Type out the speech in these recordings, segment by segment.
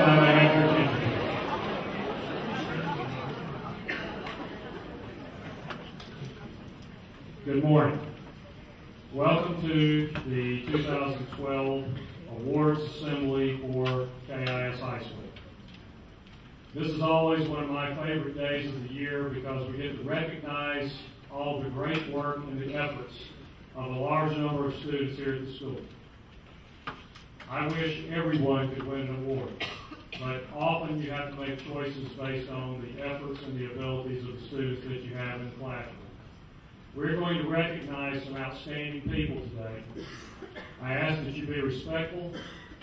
glad I got your attention. Good morning. Welcome to the 2012 Awards Assembly for KIS High School. This is always one of my favorite days of the year because we get to recognize all the great work and the efforts of a large number of students here at the school. I wish everyone could win an award, but often you have to make choices based on the efforts and the abilities of the students that you have in the classroom. We're going to recognize some outstanding people today. I ask that you be respectful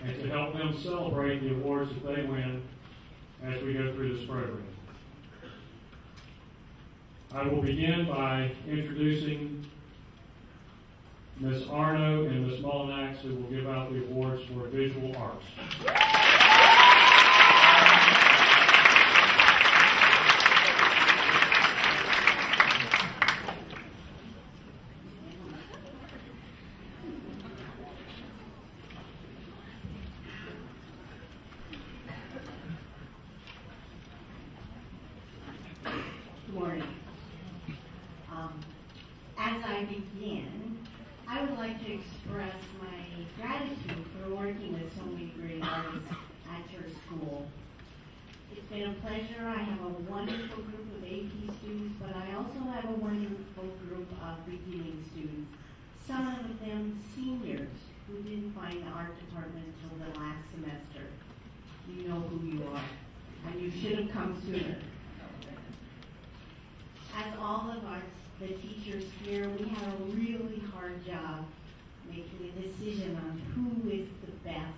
and to help them celebrate the awards that they win as we go through this program. I will begin by introducing Ms. Arno and Ms. Mullinax, who will give out the awards for visual arts. Good morning. As I begin, I would like to express my gratitude for working with so many great artists at your school. It's been a pleasure. I have a wonderful group of AP students, but I also have a wonderful group of beginning students. Some of them seniors who didn't find the art department until the last semester. You know who you are, and you should have come sooner. As all of the teachers here, we have a really hard job making a decision on who is the best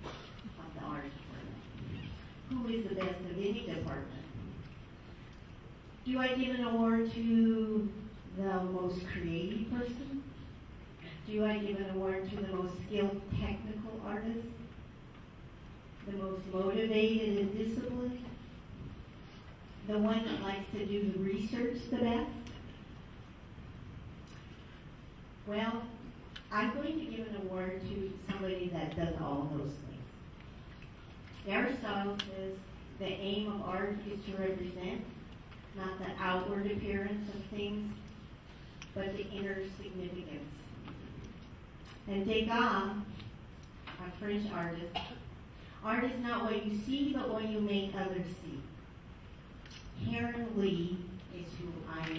of the art department. Who is the best of any department? Do I give an award to the most creative person? Do I give an award to the most skilled technical artist? The most motivated and disciplined? The one that likes to do the research the best? Well, I'm going to give an award to somebody that does all those things. Aristotle says the aim of art is to represent not the outward appearance of things, but the inner significance. And Degas, a French artist, art is not what you see, but what you make others see. Karen Lee is who I am.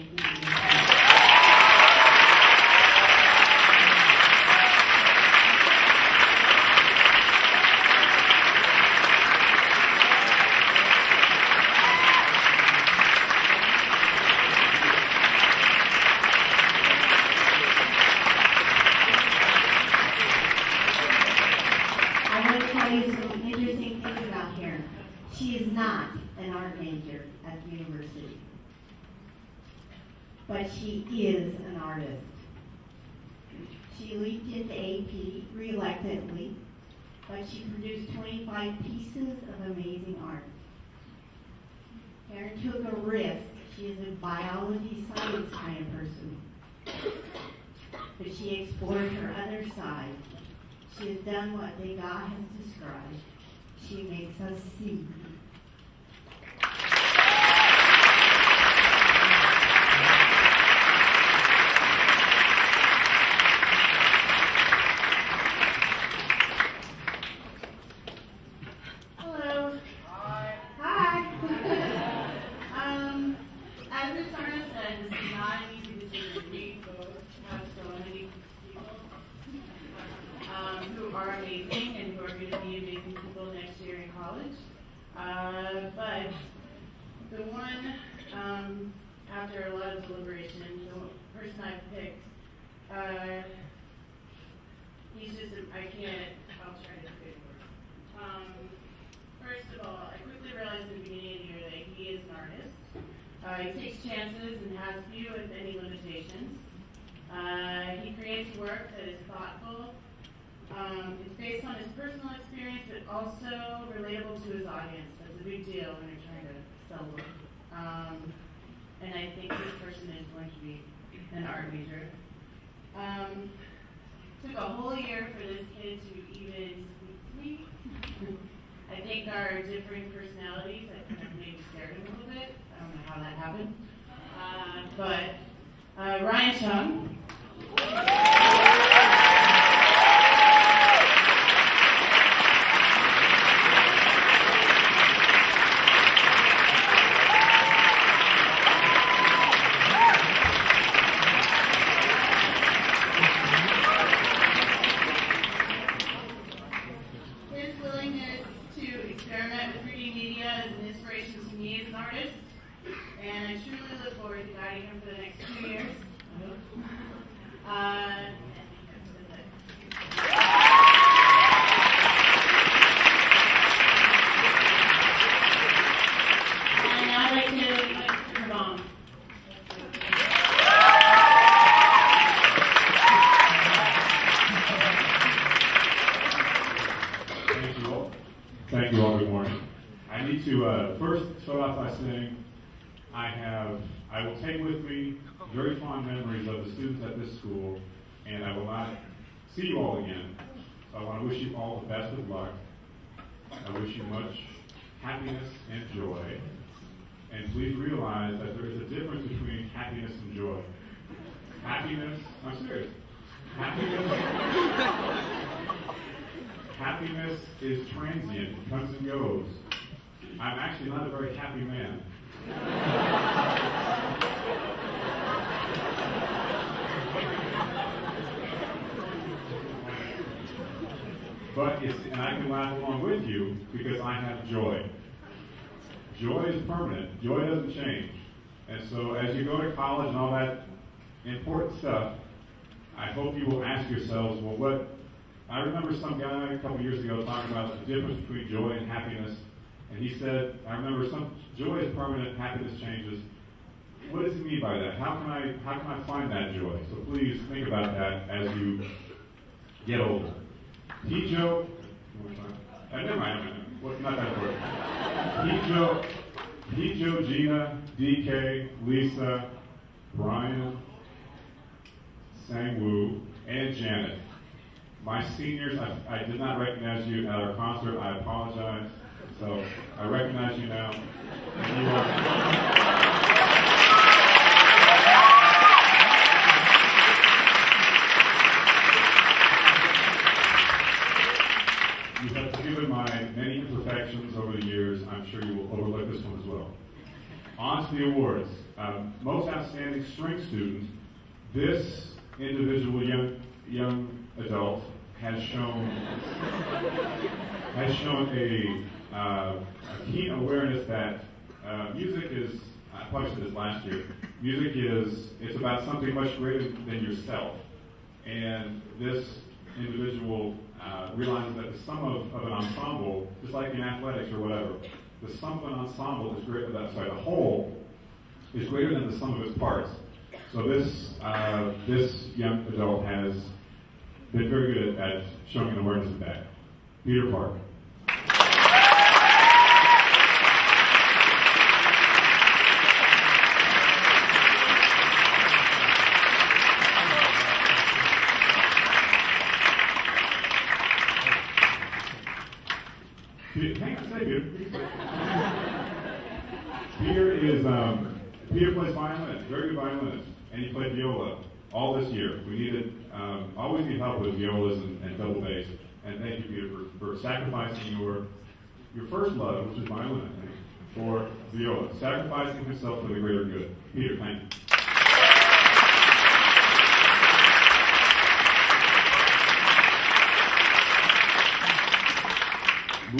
I want to tell you some interesting things about Karen. She is not an art major at the university, but she is an artist. She leaped into AP reluctantly, but she produced 25 pieces of amazing art. Karen took a risk. She is a biology science kind of person, but she explored her other side. She has done what Degas has described. She makes us see. But the one, after a lot of deliberation, the person I picked, he's just, I'll try to do it. First of all, I quickly realized at the beginning of the year that he is an artist. He takes chances and has few, if any, limitations. He creates work that is thoughtful. It's based on his personal experience, but also relatable to his audience. That's a big deal when you're trying to sell work. And I think this person is going to be an art major. Took a whole year for this kid to even speak to me. I think our differing personalities, I kind of maybe scared him a little bit. I don't know how that happened. But Ryan Chung. Thank you all. Good morning. I need to first start off by saying I will take with me very fond memories of the students at this school, and I will not see you all again. So I want to wish you all the best of luck. I wish you much happiness and joy. And please realize that there is a difference between happiness and joy. Happiness, I'm serious. Happiness is transient, it comes and goes. I'm actually not a very happy man. And I can laugh along with you because I have joy. Joy is permanent. Joy doesn't change. And so as you go to college and all that important stuff, I hope you will ask yourselves, well, what? I remember some guy a couple years ago talking about the difference between joy and happiness. And he said, I remember joy is permanent, happiness changes. What does he mean by that? How can I find that joy? So please think about that as you get older. Never mind. Not that important. Pijo, Gina, DK, Lisa, Brian, Sang-Woo, and Janet. My seniors, I did not recognize you at our concert. I apologize. So I recognize you now. You have forgiven my many imperfections over the years. I'm sure you will overlook this one as well. On to the awards. Most outstanding strength student. This individual young adult has shown a keen awareness that music is, I probably said this last year, it's about something much greater than yourself. And this individual realizes that the sum of an ensemble, just like in athletics or whatever, the sum of an ensemble is greater than, the whole is greater than the sum of its parts. So this young adult has been very good at showing an awareness of that. Peter Park. Hang on, say Peter. Peter plays violin, very good violinist, and he played viola all this year. We needed, always need help with violas and double bass. And thank you, Peter, for sacrificing your first love, which is violin, I think, for viola. Sacrificing himself for the greater good. Peter, thank you.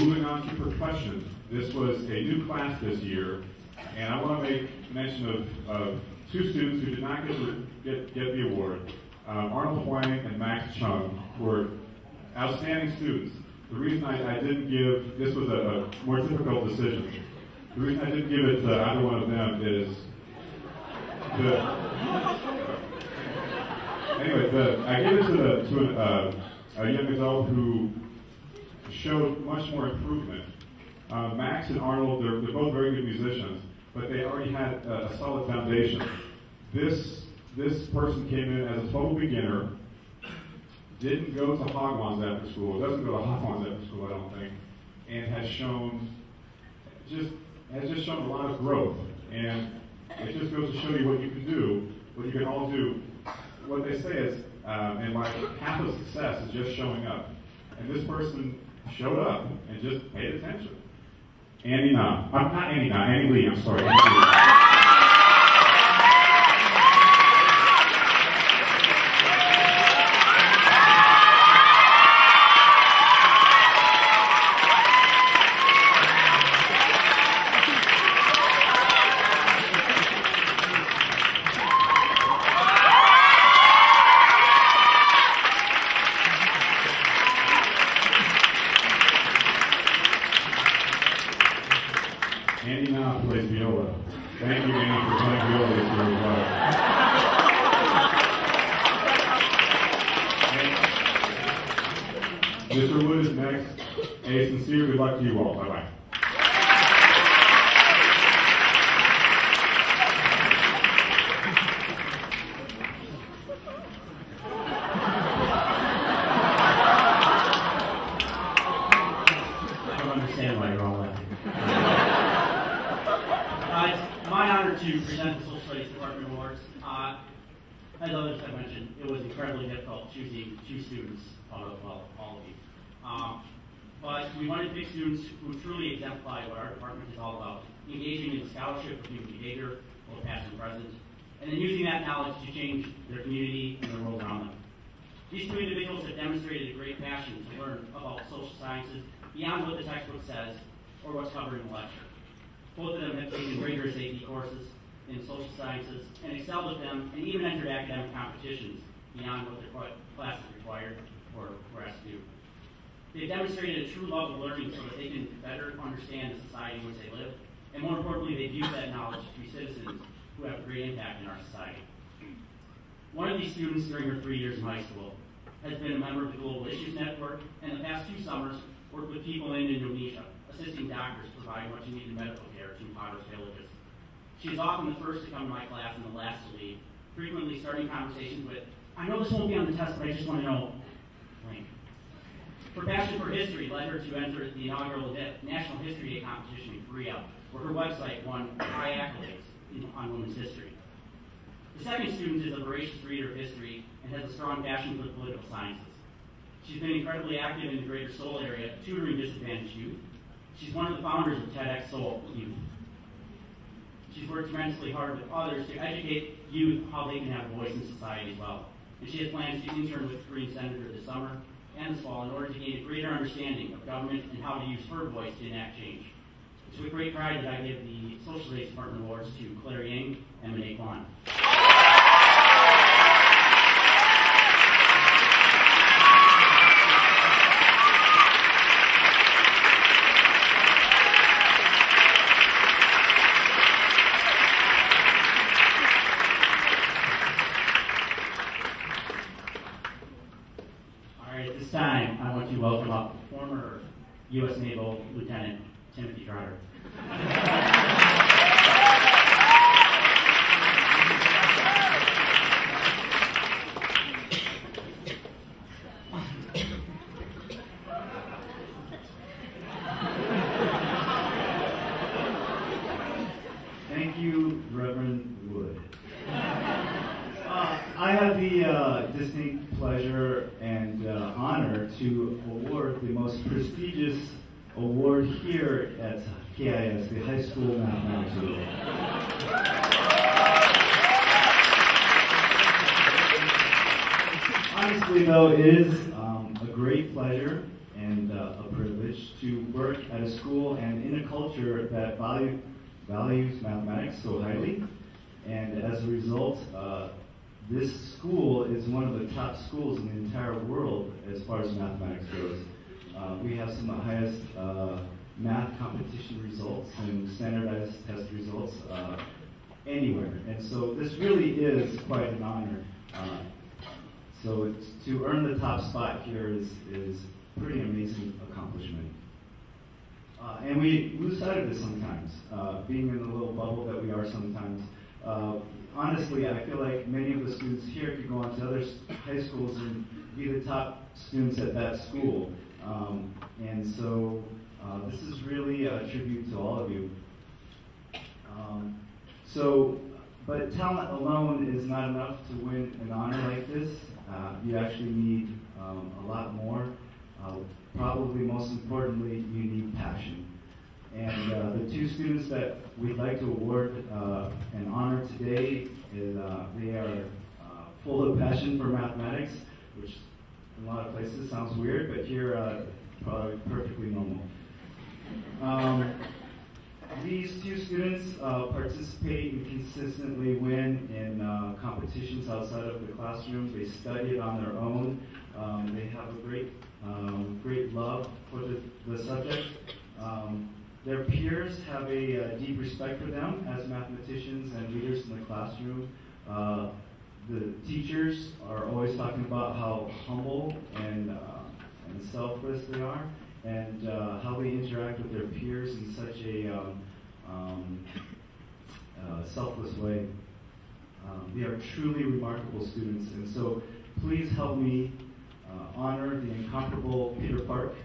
Moving on to percussion. This was a new class this year, and I want to make mention of two students who did not get the award. Arnold Huang and Max Chung were outstanding students. The reason I didn't give, this was a more difficult decision. The reason I didn't give it to either one of them is I gave it to a young adult who showed much more improvement. Max and Arnold, they're both very good musicians, but they already had a solid foundation. This person came in as a total beginner, didn't go to Hagwons after school, doesn't go to Hagwons after school, I don't think, and has shown a lot of growth. And it just goes to show you what you can do, what you can all do. What they say is, in life, half of success is just showing up. And this person showed up and just paid attention. Annie Lee, I'm sorry. Annie Lee. Andy now plays viola. Thank you, Andy, for playing viola this year as well. Mr. Wood is next. A sincere good luck to you all. Bye-bye. I don't understand why you're all laughing. It's my honor to present the Social Studies Department Awards. As others have mentioned, it was incredibly difficult choosing 2 students out of, well, all of you. But we wanted to pick students who truly exemplify what our department is all about, engaging in scholarship with human behavior, both past and present, and then using that knowledge to change their community and the world around them. These 2 individuals have demonstrated a great passion to learn about social sciences beyond what the textbook says or what's covered in the lecture. Both of them have taken rigorous AP courses in social sciences and excelled at them and even entered academic competitions beyond what their classes required or were asked to do. They've demonstrated a true love of learning so that they can better understand the society in which they live, and more importantly, they've used that knowledge to be citizens who have a great impact in our society. One of these students during her 3 years in high school has been a member of the Global Issues Network, and the past 2 summers worked with people in Indonesia, assisting doctors provide much needed medical care to impoverished villages. She is often the first to come to my class and the last to leave, frequently starting conversations with, "I know this won't be on the test, but I just want to know," blank. Her passion for history led her to enter the inaugural National History Day competition in Korea, where her website won high accolades on women's history. The second student is a voracious reader of history and has a strong passion for the political sciences. She's been incredibly active in the Greater Seoul area, tutoring disadvantaged youth. She's one of the founders of TEDx Seoul Youth. She's worked tremendously hard with others to educate youth how they can have a voice in society as well. And she has plans to intern with the Korean Senator this summer and this fall in order to gain a greater understanding of government and how to use her voice to enact change. It's with great pride that I give the Social Studies Department Awards to Claire Yang and Renee Kwan. At this time, I want to welcome up former U.S. Naval Lieutenant Timothy Trotter. Thank you, Reverend Wood. I have the distinct pleasure and honor to award the most prestigious award here at KIS, the High School Mathematics Award. Honestly, though, it is a great pleasure and a privilege to work at a school and in a culture that values mathematics so highly, and as a result, this school is one of the top schools in the entire world as far as mathematics goes. We have some of the highest math competition results and standardized test results anywhere, and so this really is quite an honor. So to earn the top spot here is pretty amazing accomplishment. And we lose sight of this sometimes, being in the little bubble that we are sometimes. Honestly, I feel like many of the students here could go on to other high schools and be the top students at that school. And so This is really a tribute to all of you. But talent alone is not enough to win an honor like this. You actually need a lot more. Probably most importantly, you need passion. And the two students that we'd like to award an honor today, they are full of passion for mathematics, which in a lot of places sounds weird, but here probably perfectly normal. These two students participate and consistently win in competitions outside of the classroom. They study it on their own. They have a great love for the subject. Their peers have a deep respect for them as mathematicians and leaders in the classroom. The teachers are always talking about how humble and selfless they are, and how they interact with their peers in such a selfless way. They are truly remarkable students, and so please help me honor the incomparable Peter Park.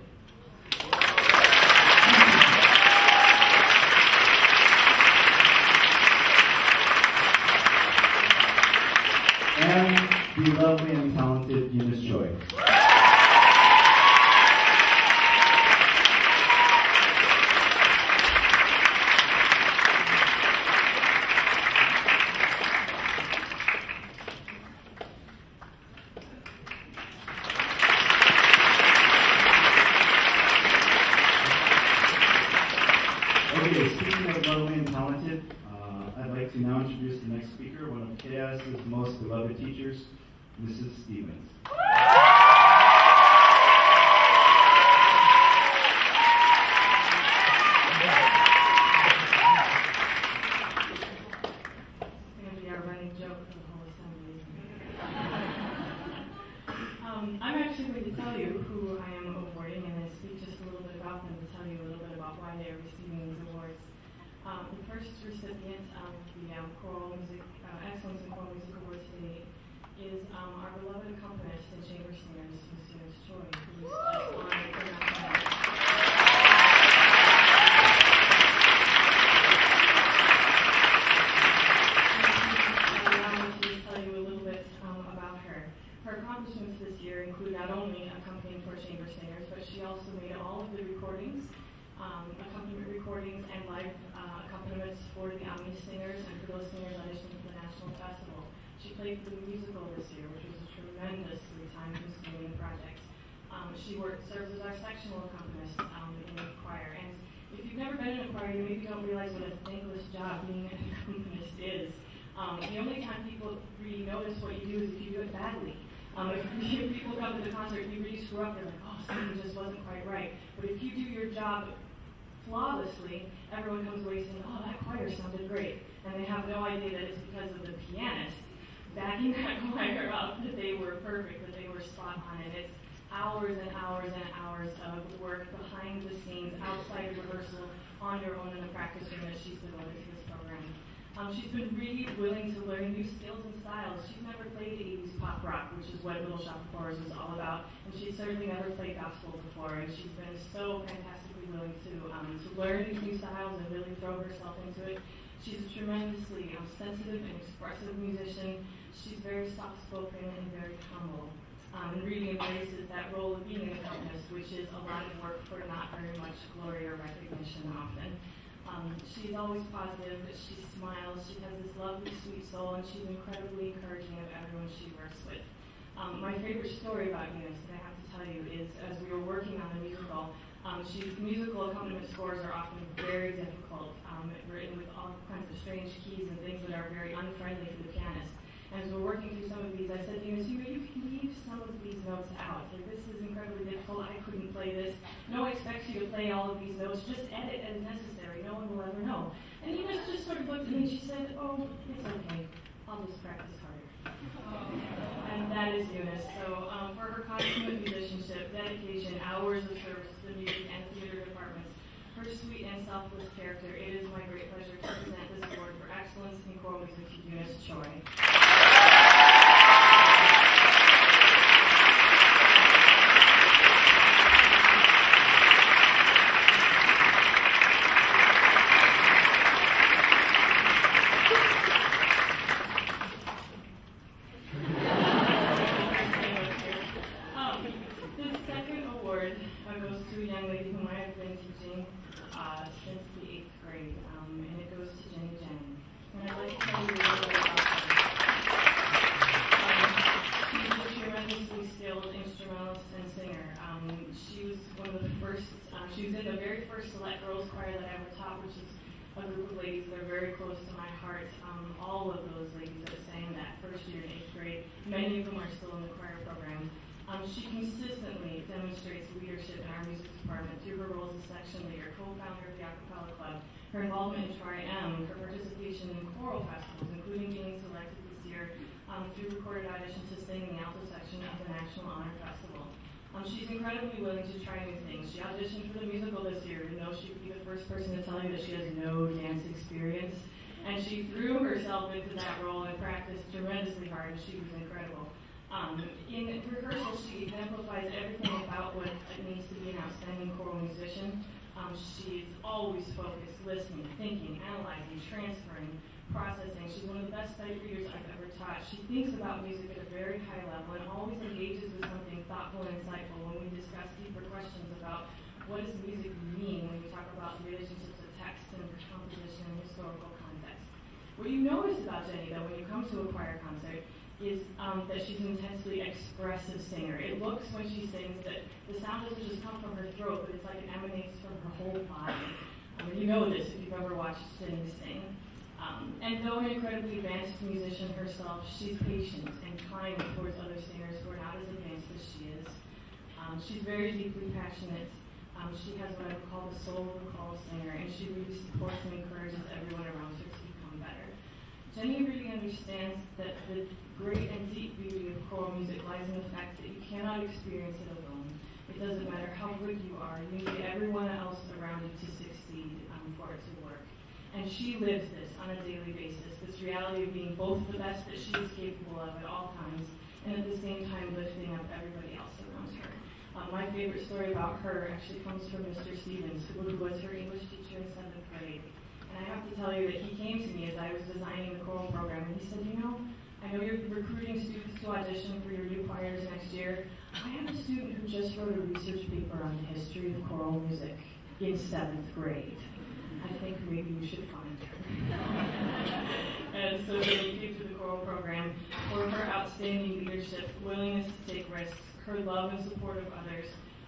And the lovely and talented Eunice Choi. Okay, speaking of lovely and talented, I'd like to now introduce the next speaker, one of KIS's most beloved teachers, Mrs. Stevens. I'm actually going to tell you who I am awarding and then speak just a little bit about them to tell you a little bit about why they are receiving these awards. The first recipient of the Choral Music Excellence in Choral Music Award today is our beloved accompanist and chamber singer, Ms. Eunice Choi, who is honored for that. Her accomplishments this year include not only accompanying for chamber singers, but she also made all of the recordings, accompaniment recordings and live accompaniments for the Omni singers and for those singers auditioning for the National Festival. She played for the musical this year, which was a tremendously time-consuming project. She serves as our sectional accompanist in the choir. And if you've never been in a choir, you maybe don't realize what a thankless job being an accompanist is. The only time people really notice what you do is if you do it badly. If people come to the concert, you really screw up, they're like, oh, something just wasn't quite right. But if you do your job flawlessly, everyone comes away saying, oh, that choir sounded great. And they have no idea that it's because of the pianist backing that choir up, that they were perfect, that they were spot on. And it's hours and hours and hours of work behind the scenes, outside of rehearsal, on your own in the practice room that she's devoted to this program. She's been really willing to learn new skills and styles. She's never played 80s pop rock, which is what Little Shop of Horrors is all about, and she's certainly never played gospel before, and she's been so fantastically willing to learn these new styles and really throw herself into it. She's a tremendously sensitive and expressive musician. She's very soft-spoken and very humble, and really embraces that role of being an accompanist, which is a lot of work for not very much glory or recognition often. She's always positive, she smiles, she has this lovely, sweet soul, and she's incredibly encouraging of everyone she works with. My favorite story about Eunice that I have to tell you is, as we were working on the musical, musical accompaniment scores are often very difficult, written with all kinds of strange keys and things that are very unfriendly for the pianist. And as we're working through some of these, I said to Eunice, you can leave some of these notes out. Like, this is incredibly difficult, I couldn't play this. No one expects you to play all of these notes, just edit as necessary, no one will ever know. And Eunice just sort of looked at me and she said, oh, it's okay, I'll just practice harder. And that is Eunice. So for her consummate musicianship, dedication, hours of service to the music and theater departments, her sweet and selfless character, it is my great pleasure to present this award for excellence in choral music to Eunice Choi. very first select girls choir that I ever taught, which is a group of ladies that are very close to my heart. All of those ladies that sang that first year in 8th grade, many of them are still in the choir program. She consistently demonstrates leadership in our music department through her role as a section leader, co-founder of the a cappella club, her involvement in Tri-M, her participation in choral festivals, including being selected this year through recorded auditions to sing in the alto section of the National Honor Festival. She's incredibly willing to try new things. She auditioned for the musical this year, even though she'd be the first person to tell you that she has no dance experience. And she threw herself into that role and practiced tremendously hard, and she was incredible. In rehearsal, she exemplifies everything about what it means to be an outstanding choral musician. She's always focused, listening, thinking, analyzing, transferring, processing. She's one of the best sight readers I've ever taught. She thinks about music at a very high level and always engages with something thoughtful and insightful when we discuss deeper questions about what does music mean when we talk about the relationships of text and composition and historical context. What you notice about Jenny, though, when you come to a choir concert is that she's an intensely expressive singer. It looks when she sings that the sound doesn't just come from her throat, but it's like it emanates from her whole body. You know this if you've ever watched Jenny sing. And though an incredibly advanced musician herself, she's patient and kind towards other singers who are not as advanced as she is. She's very deeply passionate. She has what I would call the soul of a choral singer, and she really supports and encourages everyone around her to become better. Jenny really understands that the great and deep beauty of choral music lies in the fact that you cannot experience it alone. It doesn't matter how good you are. You need everyone else around you to succeed for it to work. And she lives this on a daily basis, this reality of being both the best that she is capable of at all times, and at the same time lifting up everybody else around her. My favorite story about her actually comes from Mr. Stevens, who was her English teacher in 7th grade. And I have to tell you that he came to me as I was designing the choral program, and he said, you know, I know you're recruiting students to audition for your new choirs next year. I have a student who just wrote a research paper on the history of choral music in 7th grade. I think maybe you should find her. And so Jenny came to the choral program for her outstanding leadership, willingness to take risks, her love and support of others,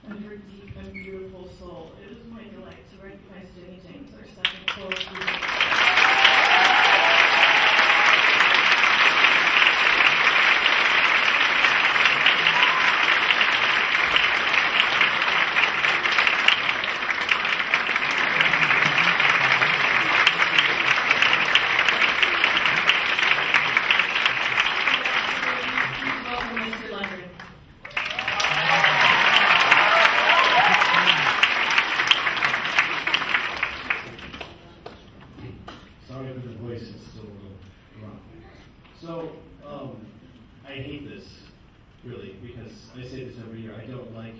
and her deep and beautiful soul. It is my delight to recognize Jenny James, our second choral student. I hate this, really, because I say this every year. I don't like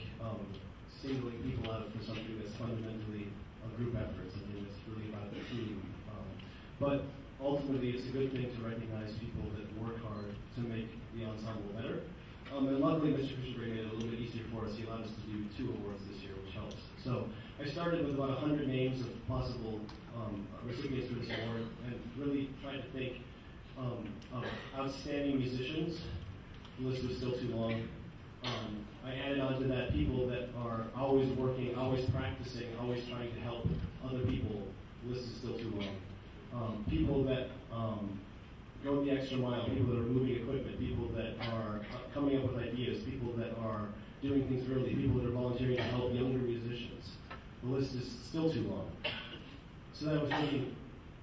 singling people out for something that's fundamentally a group effort, something that's really about the team. But ultimately, it's a good thing to recognize people that work hard to make the ensemble better. And luckily, Mr. Fisher made it a little bit easier for us. He allowed us to do 2 awards this year, which helps. So I started with about 100 names of possible recipients for this award, and really tried to think of outstanding musicians. The list was still too long. I added on to that people that are always working, always practicing, always trying to help other people. The list is still too long. People that go the extra mile, people that are moving equipment, people that are coming up with ideas, people that are doing things early, people that are volunteering to help younger musicians. The list is still too long. So then I was thinking,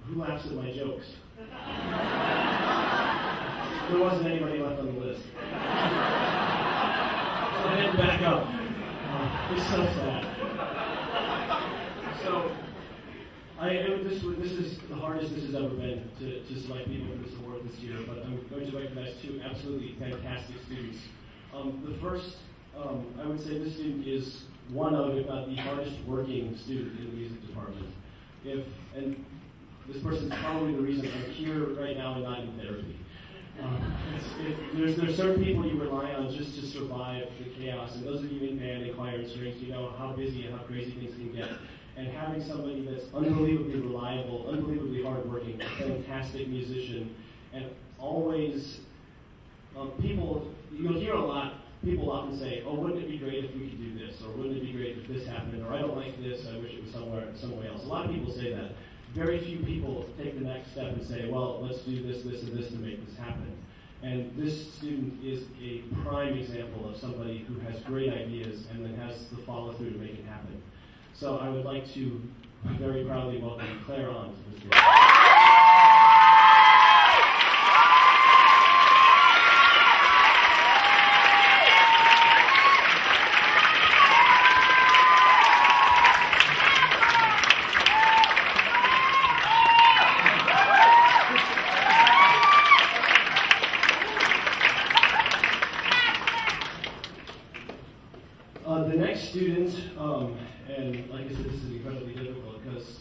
who laughs at my jokes? There wasn't anybody left on the list. So I had to back up. It's so sad. So this is the hardest this has ever been to select people for this award this year, but I'm going to recognize 2 absolutely fantastic students. The first, I would say this student is one of, if not the hardest working student in the music department. And this person's probably the reason I'm here right now and not in therapy. There's certain people you rely on just to survive the chaos, and those of you in band and choir and strings, you know how busy and how crazy things can get. And having somebody that's unbelievably reliable, unbelievably hardworking, a fantastic musician, and always people, you'll hear a lot people often say, oh, wouldn't it be great if we could do this, or wouldn't it be great if this happened, or I don't like this, I wish it was somewhere else. A lot of people say that. Very few people take the next step and say, well, let's do this, this, and this to make this happen. And this student is a prime example of somebody who has great ideas and then has the follow through to make it happen. So I would like to very proudly welcome Claire on to this group. The next student, and like I said, this is incredibly difficult because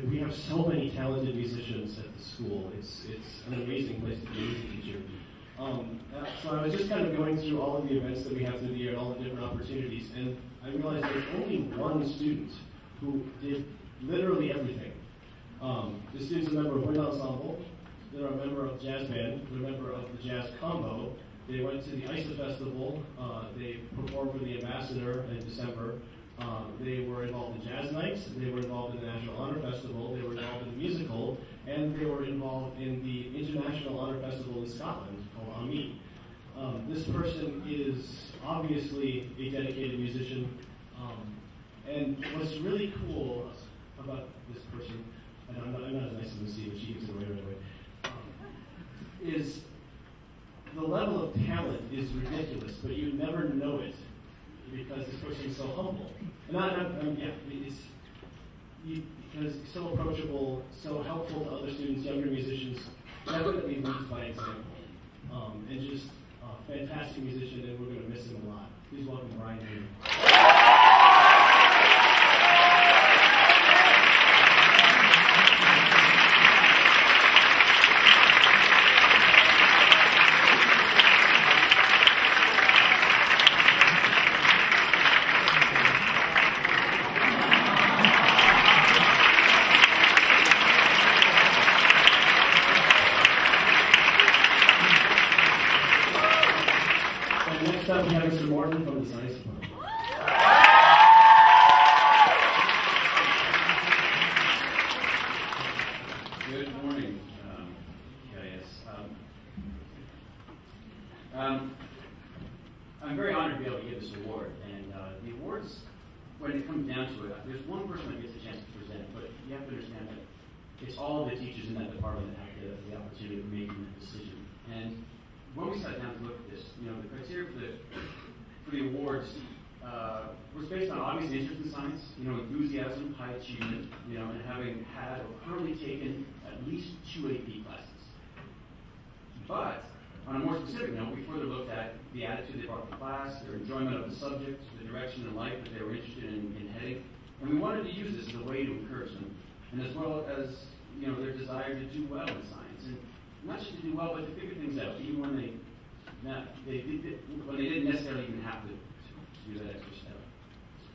we have so many talented musicians at the school. It's an amazing place to be a music teacher. So I was just kind of going through all of the events that we have through the year and all the different opportunities, and I realized there's only one student who did literally everything. The student's a member of wind ensemble, they're a member of the jazz band, they're a member of the jazz combo. They went to the ISA Festival. They performed for the Ambassador in December. They were involved in jazz nights. They were involved in the National Honor Festival. They were involved in the musical. And they were involved in the International Honor Festival in Scotland called Ami. This person is obviously a dedicated musician. And what's really cool about this person, and I'm not as nice as Lucy, but she gives it away right away, is the level of talent is ridiculous, but you never know it because this person is so humble. And because he's so approachable, so helpful to other students, younger musicians, definitely leads by example. And just a fantastic musician, and we're going to miss him a lot. Please welcome Brian Hayden. Next up, we have Mr. Martin from the Science Department. Good morning, KIS. I'm very honored to be able to give this award. And the awards, when it comes down to it, there's one person that gets a chance to present, but you have to understand that it's all the teachers in that department that have the opportunity of making that decision. And when we sat down to look at this, the criteria for the awards was based on obvious interest in science, enthusiasm, high achievement, and having had or currently taken at least 2 AP classes. But on a more specific note, we further looked at the attitude they brought to class, their enjoyment of the subject, the direction in life that they were interested in heading, and we wanted to use this as a way to encourage them, and as well as their desire to do well in science. And not just to do well, but to figure things out, even when they didn't necessarily even have to do that extra step.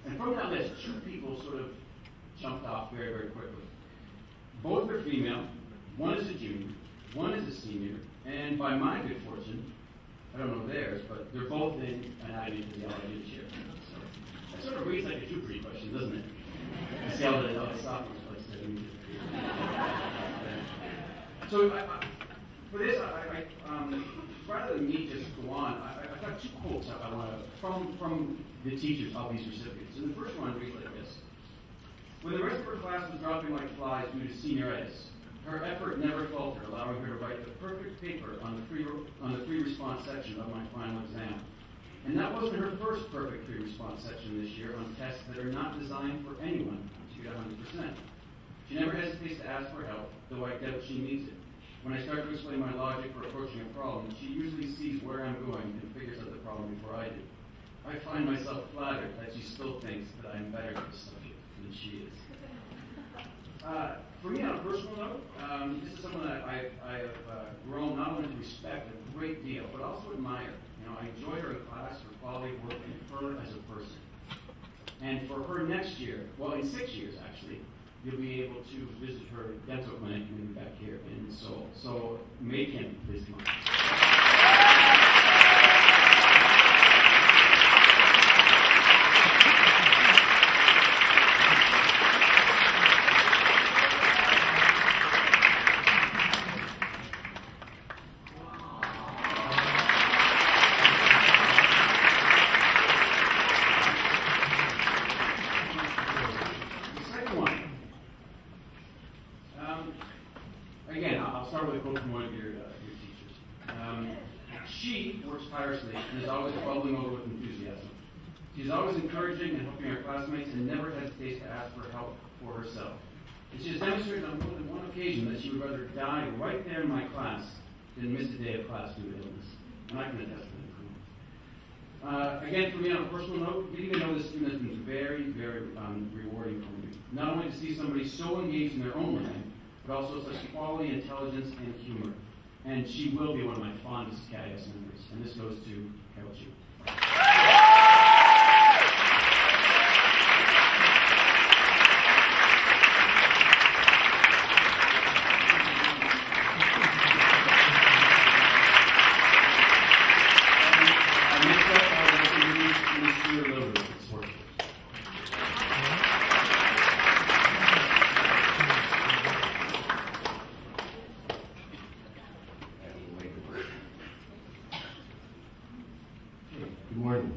And from that list, 2 people sort of jumped off very, very quickly. Both are female. One is a junior. One is a senior. And by my good fortune, I don't know theirs, but they're both in anatomy and physiology this year. So that sort of reads like a Jeopardy question, doesn't it? I see all the sophomores like studying. So for this, rather than me just go on, I've got 2 quotes I want to from the teachers of these recipients. And the first one reads like this: when the rest of her class was dropping like flies due to senioritis, her effort never faltered, allowing her to write the perfect paper on the free response section of my final exam. And that wasn't her first perfect free response section this year on tests that are not designed for anyone to get 100%. She never hesitates to ask for help, though I doubt she needs it. When I start to explain my logic for approaching a problem, she usually sees where I'm going and figures out the problem before I do. I find myself flattered that she still thinks that I'm better at the subject than she is. For me, on a personal note, this is someone that I have grown not only to respect a great deal, but also admire. I enjoy her in class, her quality of work, and her as a person. And for her next year, well, in 6 years actually, you'll be able to visit her dental clinic back here in Seoul. So, May Kim, please come on. bubbling over with enthusiasm. She's always encouraging and helping her classmates and never hesitates to ask for help for herself. And she has demonstrated on more than one occasion that she would rather die right there in my class than miss a day of class due to illness. And I can attest to that. Again, for me, on a personal note, getting to know this student has been very, very rewarding for me. Not only to see somebody so engaged in their own learning, but also such quality, intelligence, and humor. And she will be one of my fondest KIS members. And this goes to Coach U. Good morning.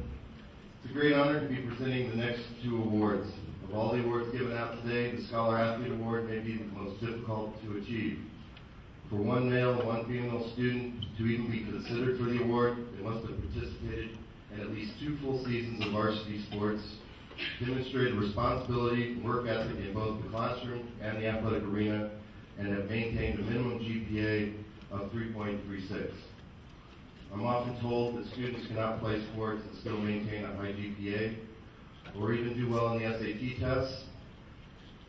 It's a great honor to be presenting the next two awards. Of all the awards given out today, the Scholar Athlete Award may be the most difficult to achieve. For one male and one female student to even be considered for the award, they must have participated in at least 2 full seasons of varsity sports, demonstrated responsibility and work ethic in both the classroom and the athletic arena, and have maintained a minimum GPA of 3.36. I'm often told that students cannot play sports and still maintain a high GPA, or even do well on the SAT tests,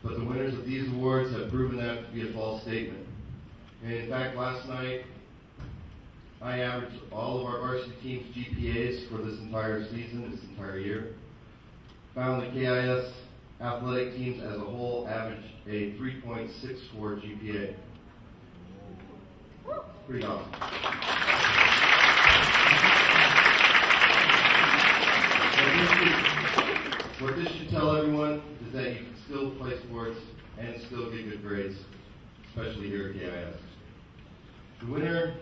but the winners of these awards have proven that to be a false statement. And in fact, last night, I averaged all of our varsity team's GPAs for this entire season, this entire year. Found the KIS athletic teams as a whole averaged a 3.64 GPA. Pretty awesome. What this should tell everyone is that you can still play sports and still get good grades, especially here at KIS. The winner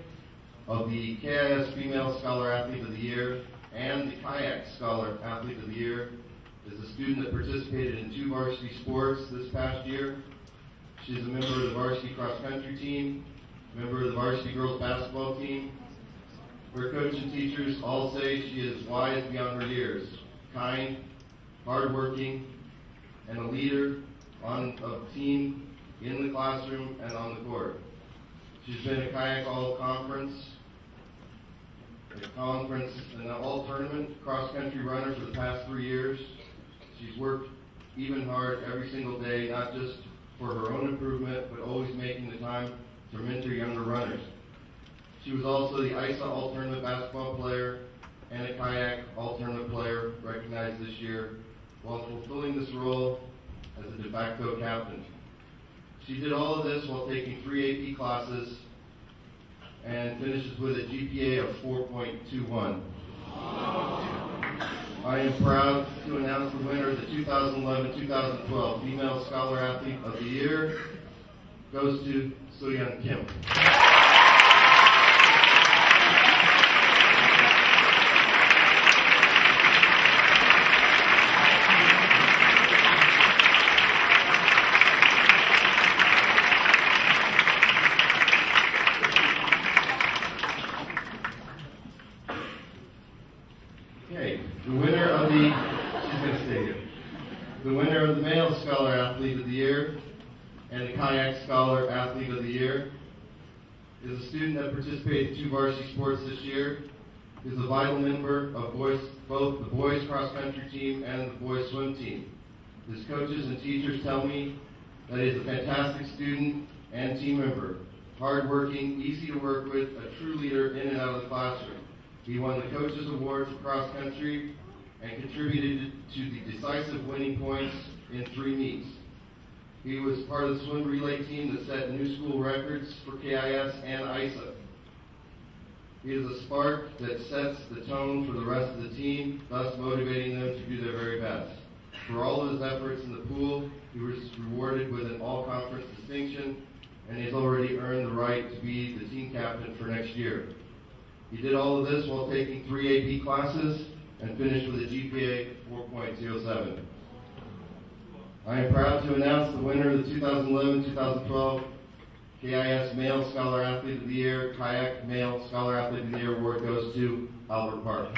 of the KIS Female Scholar Athlete of the Year and the Kayak Scholar Athlete of the Year is a student that participated in 2 varsity sports this past year. She's a member of the varsity cross country team, member of the varsity girls basketball team. Her coach and teachers all say she is wise beyond her years, kind, hardworking, and a leader on a team in the classroom and on the court. She's been a kayak all-conference, and an all-tournament cross-country runner for the past 3 years. She's worked even hard every single day, not just for her own improvement, but always making the time to mentor younger runners. She was also the ISA all-tournament basketball player and a kayak all-tournament player recognized this year while fulfilling this role as a de facto captain. She did all of this while taking 3 AP classes and finishes with a GPA of 4.21. I am proud to announce the winner of the 2011-2012 Female Scholar Athlete of the Year goes to So-Yeon Kim. Okay, the winner of the, she's going to stay here. The winner of the Male Scholar Athlete of the Year and the Kayak Scholar Athlete of the Year is a student that participated in 2 varsity sports this year, is a vital member of both the boys cross country team and the boys swim team. His coaches and teachers tell me that he is a fantastic student and team member, hardworking, easy to work with, a true leader in and out of the classroom. He won the Coaches Award for cross country and contributed to the decisive winning points in 3 meets. He was part of the swim relay team that set new school records for KIS and ISA. He is a spark that sets the tone for the rest of the team, thus motivating them to do their very best. For all of his efforts in the pool, he was rewarded with an all-conference distinction, and he's already earned the right to be the team captain for next year. He did all of this while taking 3 AP classes and finished with a GPA of 4.07. I am proud to announce the winner of the 2011-2012 KIS Male Scholar Athlete of the Year, Kayak Male Scholar Athlete of the Year award goes to Albert Park.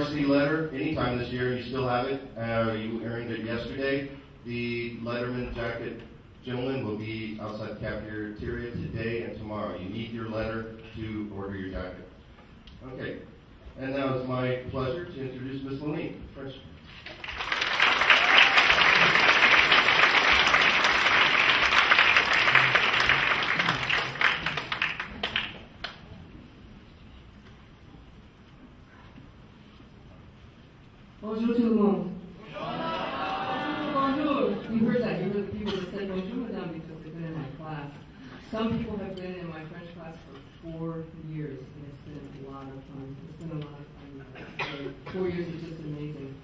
varsity letter anytime this year and you still have it, you earned it yesterday, the Letterman jacket gentleman will be outside the cafeteria today and tomorrow. You need your letter to order your jacket. Okay, and now it's my pleasure to introduce Ms. Monique. French. Bonjour tout le monde. Bonjour. You heard that. You heard the people that said bonjour madame because they've been in my class. Some people have been in my French class for 4 years, and it's been a lot of fun. It's been a lot of fun. So 4 years is just amazing.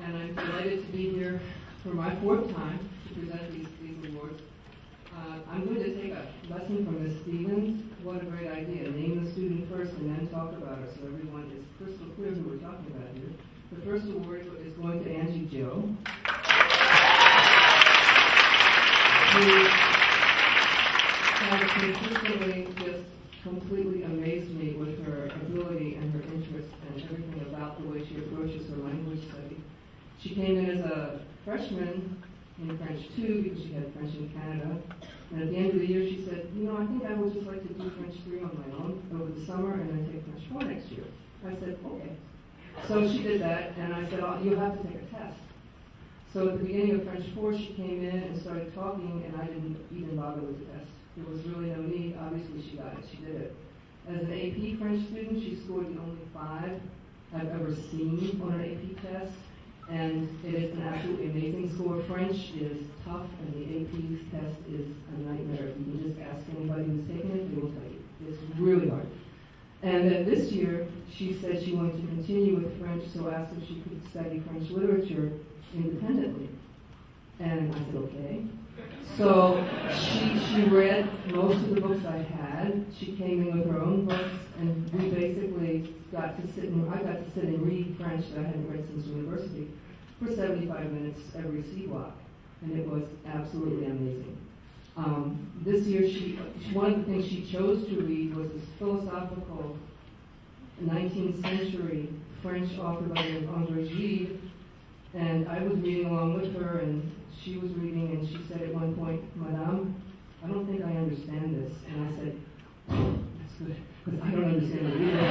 And I'm delighted to be here for my 4th time to present these awards. I'm going to take a lesson from Ms. Stevens. What a great idea. Name the student first and then talk about her so everyone is crystal clear who we're talking about here. The first award is going to Angie Joe, who has consistently just completely amazed me with her ability and her interest and everything about the way she approaches her language study. She came in as a freshman in French 2 because she had French in Canada. And at the end of the year she said, you know, I think I would just like to do French 3 on my own over the summer and then take French 4 next year. I said, okay. So she did that, and I said, oh, you'll have to take a test. So at the beginning of French 4, she came in and started talking, and I didn't even bother with the test. There was really no need. Obviously, she got it. She did it. As an AP French student, she scored the only 5 I've ever seen on an AP test, and it is an absolutely amazing score. French is tough, and the AP test is a nightmare. You can just ask anybody who's taken it, they will tell you. It's really hard. And then this year, she said she wanted to continue with French, so asked if she could study French literature independently. And I said, okay. So she read most of the books I had. She came in with her own books, and we basically got to sit and read French that I hadn't read since university for 75 minutes every C block. And it was absolutely amazing. This year, one of the things she chose to read was this philosophical 19th century French author by the name of André Gide, and I was reading along with her, and she was reading, and she said at one point, Madame, I don't think I understand this. And I said, oh, that's good, because I don't understand it either.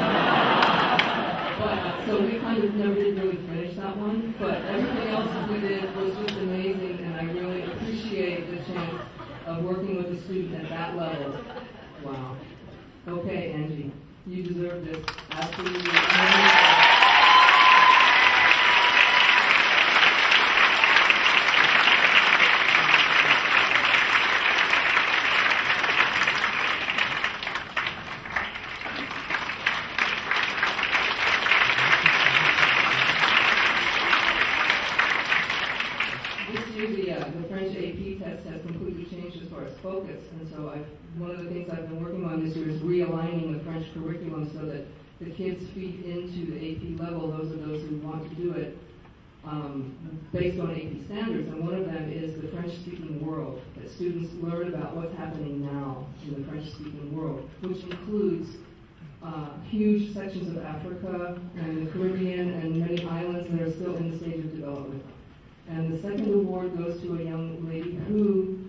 But, so we kind of never did really finish that one, but everything else we did was just amazing, and I really appreciate the chance of working with a student at that level. Wow. Okay, Angie, you deserve this. Absolutely. The French AP test has completely changed as far as focus, and so one of the things I've been working on this year is realigning the French curriculum so that the kids feed into the AP level. Those are those who want to do it based on AP standards, and one of them is the French-speaking world, that students learn about what's happening now in the French-speaking world, which includes huge sections of Africa and the Caribbean and many islands that are still in the stage of development. And the second award goes to a young lady who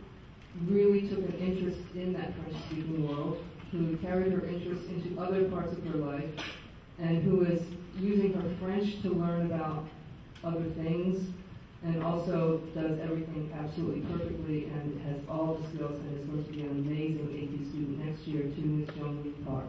really took an interest in that French-speaking world, who carried her interest into other parts of her life, and who is using her French to learn about other things, and also does everything absolutely perfectly and has all the skills and is going to be an amazing AP student next year, to Ms. Joan Lee Park.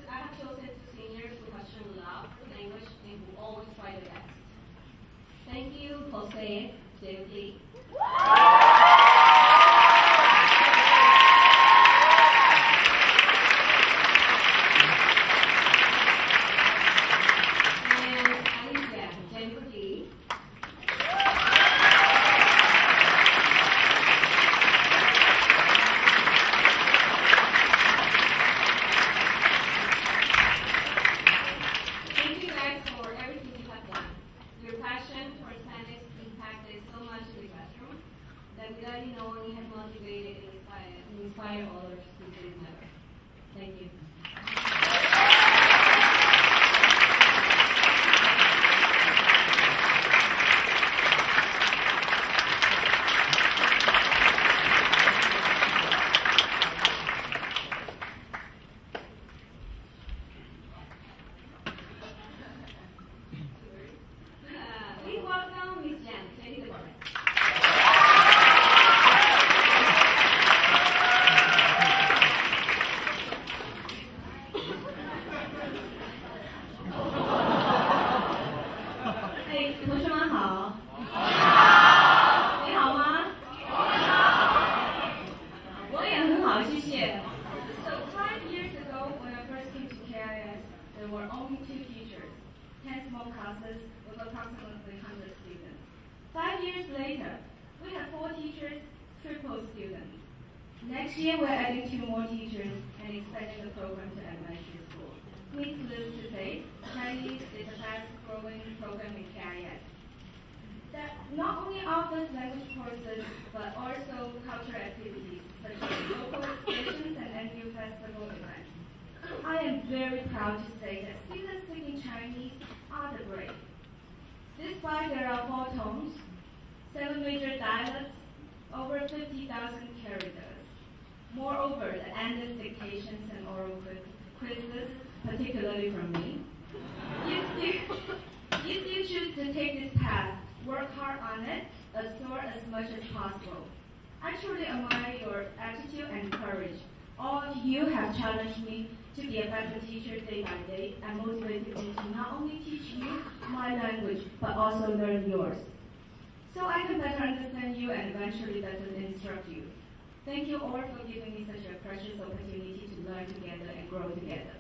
have chosen two seniors who have shown love for language and who always try their best. Thank you, Jose, David Lee. Inspire others to do better. Thank you. Please welcome Ms. Jan. Ladies and gentlemen. So 5 years ago, when I first came to KIS, there were only 2 teachers, 10 small classes with approximately 100 students. 5 years later, we have 4 teachers, triple students. Next year, we're adding 2 more teachers and expanding the program to elementary school. Needless to say, Chinese is a fast-growing program in KIS that not only offers language courses, but also cultural activities such as local exhibitions and annual festival events. I am very proud to say that students speaking Chinese are the brave. Despite there are 4 tones, 7 major dialects, over 50,000 characters. Moreover, the endless dictations and oral quizzes, particularly from me. You still choose to take this path, work hard on it, absorb as much as possible. I truly admire your attitude and courage. All of you have challenged me to be a better teacher day by day and motivated me to not only teach you my language, but also learn yours, so I can better understand you and eventually better instruct you. Thank you all for giving me such a precious opportunity to learn together and grow together.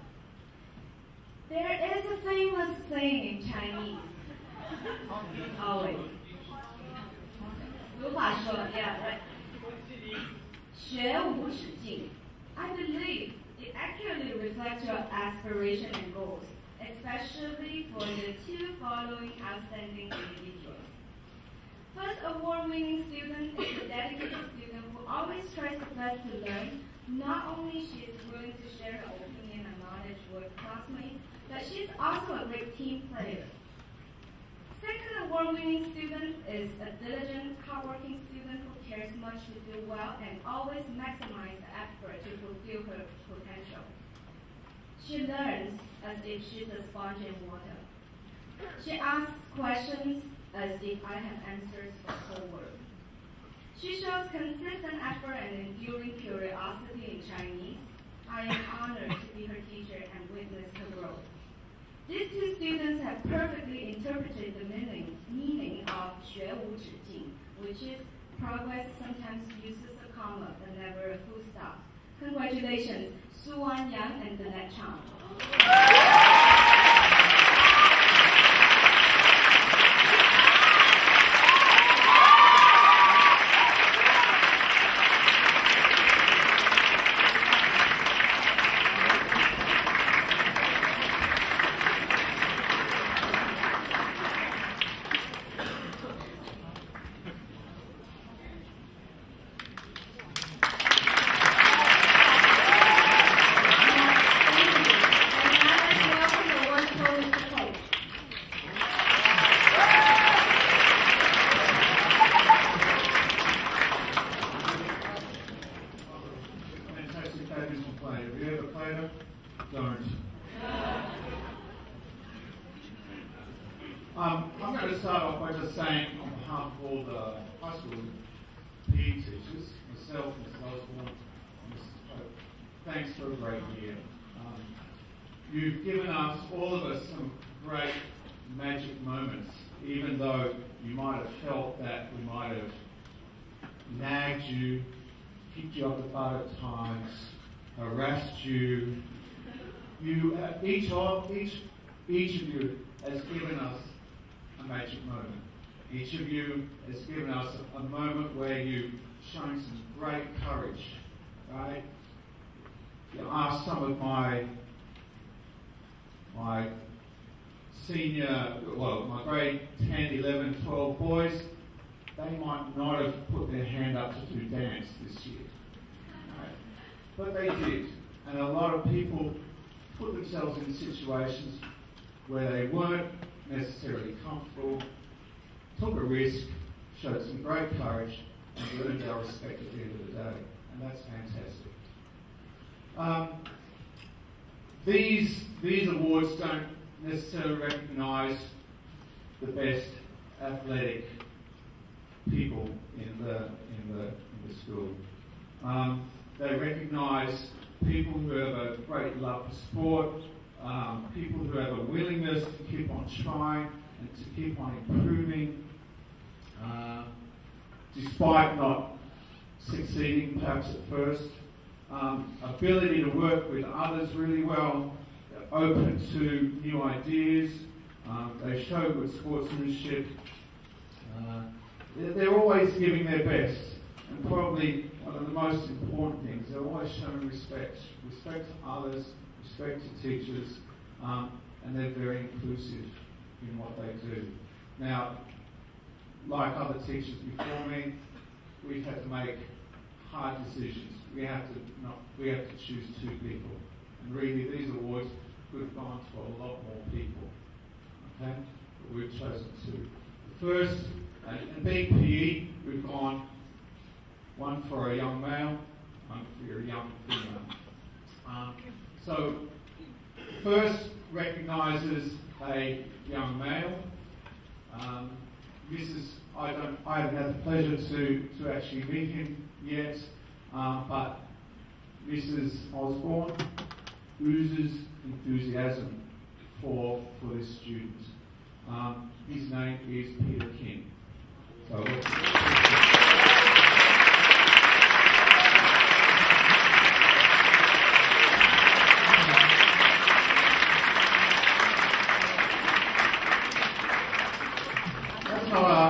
There is a famous saying in Chinese, always. 俗话说, yeah, right. 学无止境. I believe it accurately reflects your aspiration and goals, especially for the 2 following outstanding individuals. First award-winning student is a dedicated student who always tries her best to learn. Not only she is willing to share her opinion and knowledge with classmates, but she is also a great team player. Second award-winning student is a diligent, hardworking student who cares much to do well and always maximizes the effort to fulfill her potential. She learns as if she's a sponge in water. She asks questions as if I have answers for the whole world. She shows consistent effort and enduring curiosity in Chinese. I am honored to be her teacher and witness her growth. These 2 students have perfectly interpreted the meaning of 学无止境, which is progress sometimes uses a comma but never a full stop. Congratulations, Su Wan Yang and Danette Chang. I'm going to start off by just saying, on behalf of all the high school PE teachers, myself, Ms. Osborne, Ms. Pope, thanks for a great year. you've given us, all of us, some great magic moments, even though you might have felt that we might have nagged you, kicked you up the butt at times, harassed you. Each of you has given us a magic moment. Each of you has given us a moment where you've shown some great courage, right? You ask some of my senior, well, my grade 10, 11, 12 boys, they might not have put their hand up to do dance this year. Right? But they did. And a lot of people put themselves in situations where they weren't necessarily comfortable, took a risk, showed some great courage, and earned our respect at the end of the day. And that's fantastic. These awards don't necessarily recognise the best athletic people in the school. They recognise people who have a great love for sport, people who have a willingness to keep on trying and to keep on improving, despite not succeeding perhaps at first. Ability to work with others really well, open to new ideas, they show good sportsmanship. They're always giving their best, and probably one of the most important things, they're always showing respect to others, respect to teachers, and they're very inclusive in what they do. Now, like other teachers before me, we've had to make hard decisions. We have to choose two people, and really these awards could have gone to a lot more people. Okay, but we've chosen two. First, and being PE, we've gone one for a young male, one for a young female. So, first recognises a young male. I haven't had the pleasure to actually meet him yet, but Mrs. Osborne oozes enthusiasm for this student. His name is Peter King. So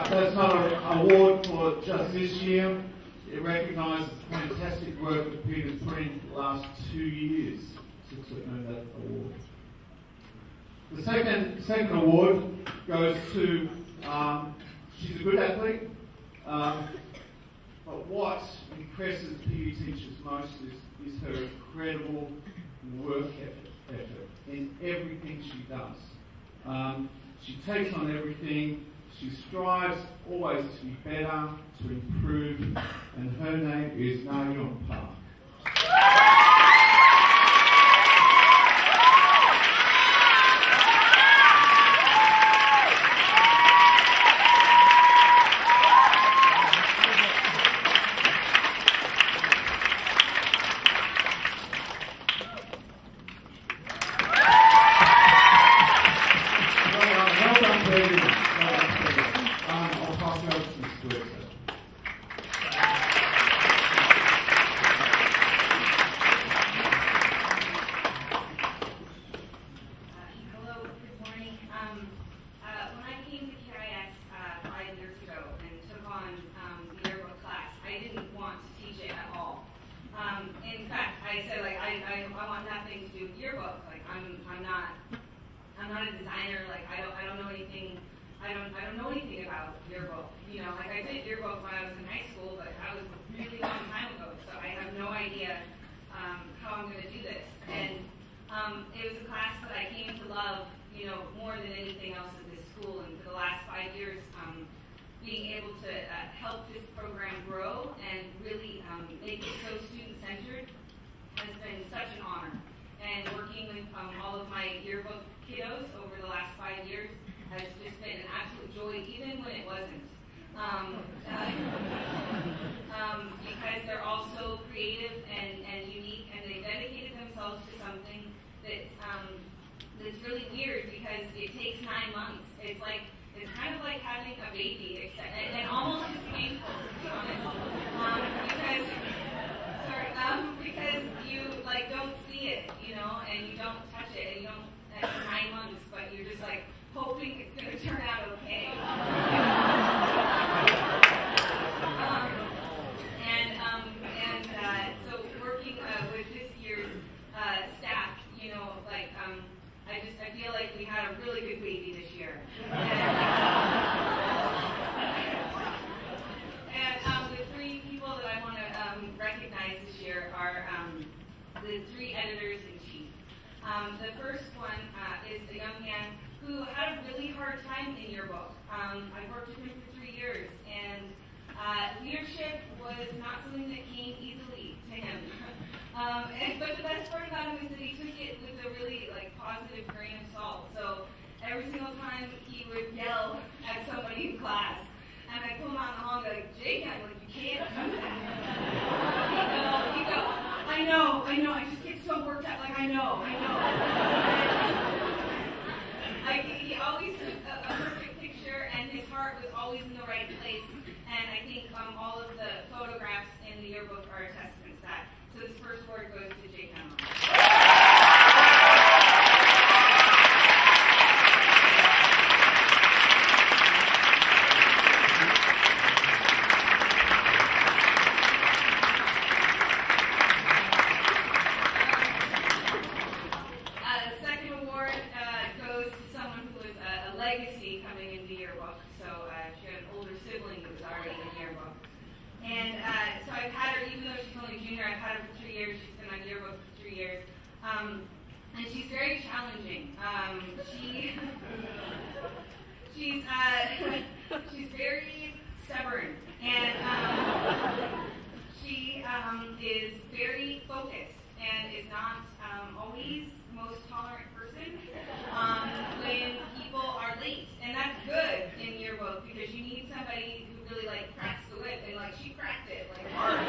that's not an award for just this year. It recognises the fantastic work that Peter's put in the last 2 years to earn that award. The second award goes to, she's a good athlete, but what impresses PE teachers most is her incredible work effort in everything she does. She takes on everything. She strives always to be better, to improve, and her name is Na Yun Park. Because they're all so creative and unique, and they dedicated themselves to something that's it's really weird because it takes 9 months. It's kind of like having a baby, except and almost as painful, to be honest. Because you like don't see it, you know, and you don't touch it, and you don't at 9 months, but you're just like hoping it's going to turn out okay. So working with this year's staff, you know, like I feel like we had a really good baby this year. And the three people that I want to recognize this year are the three editors-in-chief. The first one is a young man who had a really hard time in your book. I've worked with him for 3 years, and leadership was not something that came easily to him. But the best part about him is that he took it with a really positive grain of salt. So every single time he would yell at somebody in class, and I'd pull him out in the hall and be like, Jake, you can't do that. He'd go, I know, I just get so worked up, I know. He always took a perfect picture, and his heart was always in the right place. And I think all of the photographs in the yearbook are a testament to that. So this first award goes to Jake Hamel. The second award goes to someone who was a legacy coming into the yearbook. So she had an older sibling who was already in the yearbook. And so I've had her, even though she's only junior, I've had her for 3 years. She's been on yearbook for 3 years. And she's very challenging. She's very stubborn. And she is very focused and is not always the most tolerant person when people are late. And that's good in yearbook because you need somebody who really cracks the whip, and she cracked it hard.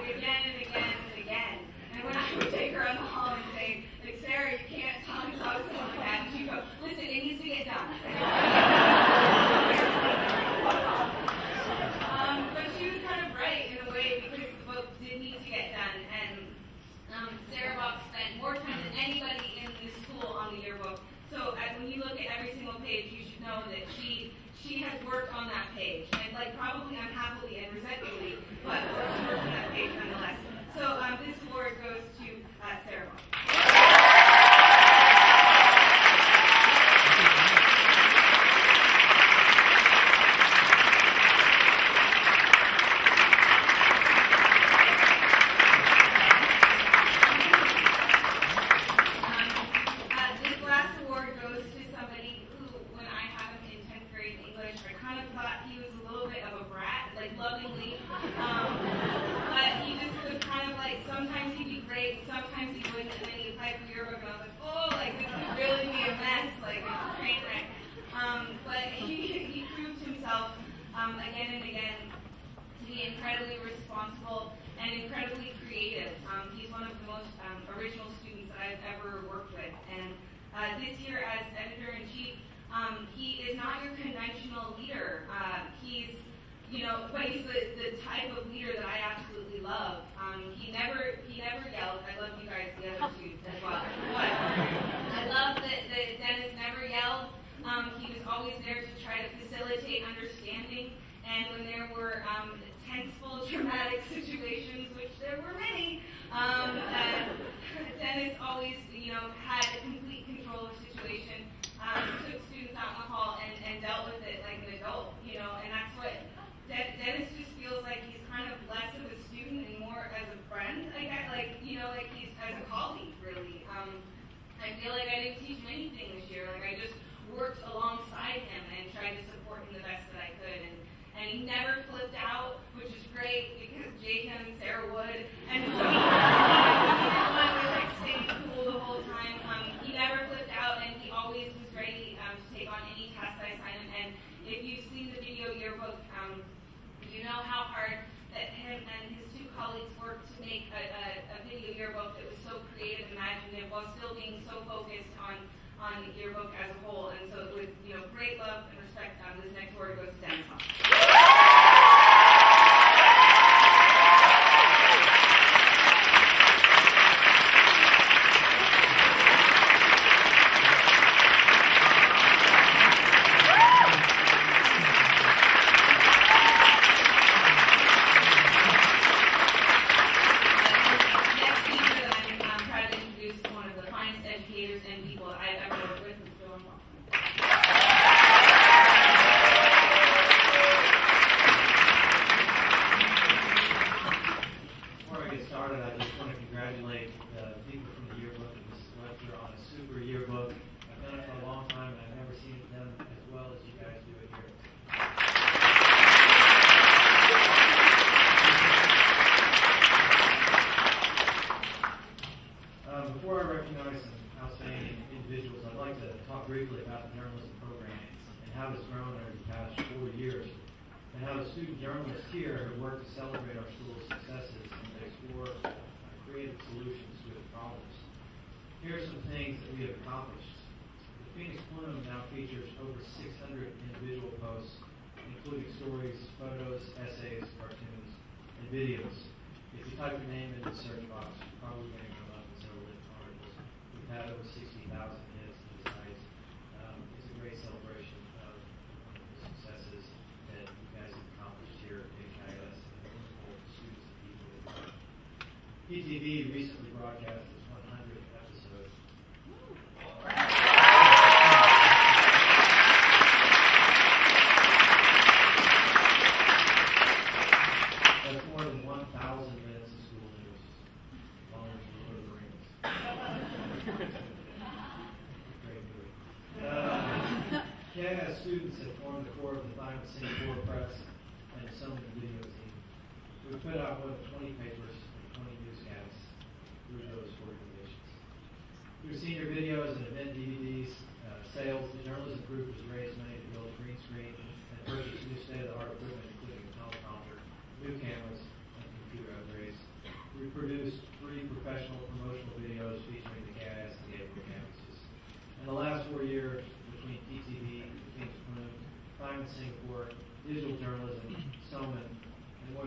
Again and again and again. And when I would take her on the hall and say, Sarah, you can't talk about something like that, and she'd go, listen, it needs to get done. But she was kind of right in a way because the book did need to get done. And Sarah Box spent more time than anybody in the school on the yearbook. So when you look at every single page, you should know that she has worked on that page, and probably unhappily and resentfully, but she worked on that page nonetheless. So this award goes to Sarah Box. This last award goes to somebody who, when I had him in 10th grade English, I kind of thought he was a little bit of a brat, lovingly. But he just was kind of sometimes he'd be great, sometimes he wouldn't, and then he'd apply for yearbook, and I was like, oh, this could really be a mess, it's a train wreck. But he proved himself again and again to be incredibly responsible and incredibly creative. He's one of the most original students that I've ever worked with. And this year as editor-in-chief, he is not your conventional leader. But he's the type of leader that I absolutely love. He never yelled. I love you guys, the other two as well. But I love that Dennis never yelled. He was always there to try to facilitate understanding. And when there were tenseful, traumatic situations, which there were many, Dennis always, had complete control of the situation, took students out in the hall and dealt with it like an adult, and that's what Dennis just feels like he's kind of less of a student and more as a friend, I guess, he's as a colleague, really. I feel like I didn't teach him anything this year, I just worked alongside him and tried to support him the best that I could, and he never flipped out, which is great because Jake and Sarah would, and so he stayed cool the whole time. He never flipped out, and he always was ready to take on any task I assigned him. And if you've seen the video yearbook, you know how hard that him and his two colleagues worked to make a video yearbook that was so creative and imaginative while still being so focused on the yearbook as a whole. And so with, great love and respect, this next award goes to Dennis Hall. Before I recognize some outstanding individuals, I'd like to talk briefly about the journalism program and how it's grown over the past 4 years, and how the student journalists here have worked to celebrate our school's successes and to explore creative solutions to its problems. Here are some things that we have accomplished. The Phoenix Plume now features over 600 individual posts, including stories, photos, essays, cartoons, and videos. If you type your name into the search box, you're probably going to come up with several different articles. We've had over 60,000 hits to the site. It's a great celebration of the successes that you guys have accomplished here at KIS and for students and people that are. PTV recently broadcast its 100th episode. That's more than 1,000 minutes of school news, longer than Lord of the Rings. Great movie. KIS students have formed the core of the Diamond Singapore Press and the Summer Video Team. We've put out more than 20 papers and 20 newscasts through those organizations. Through senior videos and event DVDs, sales, the journalism group has raised money to build a green screen and purchase new state-of-the-art equipment, including a teleprompter, new cameras, and computer upgrades. We produced 3 professional promotional videos featuring the KIS and the April campuses. In the last 4 years, between PTV, Phoenix Plume, Diamond Singapore, digital journalism, Soman, and more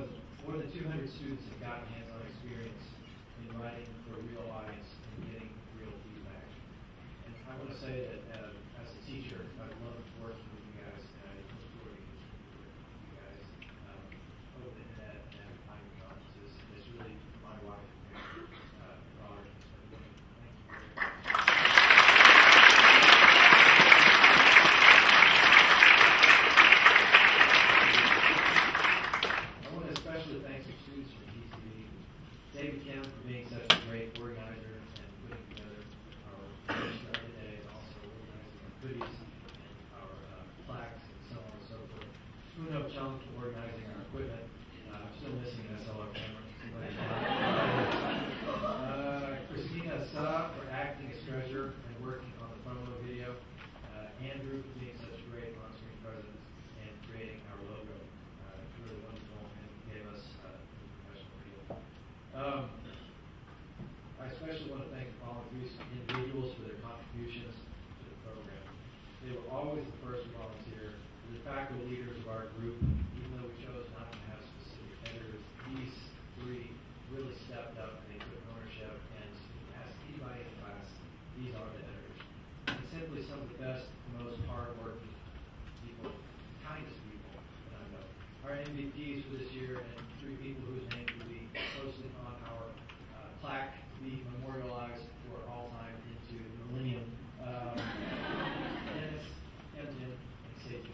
than 200 students have gotten hands-on experience in writing for a real audience and getting real feedback. And I want to say that as a teacher, I've loved working with you guys, and I look forward to continuing to work with you guys over the internet and finding conferences. It's really my wife and daughter. Thank you very much. I want to especially thank some students from PTV. David Kim for being such a great organizer and putting together our poster of the day, and also organizing our goodies and our plaques and so on and so forth. Uno Chung for organizing our equipment. I'm still missing an SLR camera. Christina Sa for acting as treasurer and working on the promo video. Andrew for being such a great on-screen presence and creating our logo. It's really wonderful and gave us a professional feel. I especially want to thank the following individuals for their contributions to the program. They were always the first to volunteer. The de facto leaders of our group, even though we chose not to have specific editors, these 3 really stepped up and they took ownership, and ask anybody in the class, these are the editors. And simply some of the best, most hard-working people, kindest people that I know. Our MVPs for this year, and 3 people whose names will be posted on our plaque to be memorialized for all time into the millennium. Dennis, Eminem, and Safety.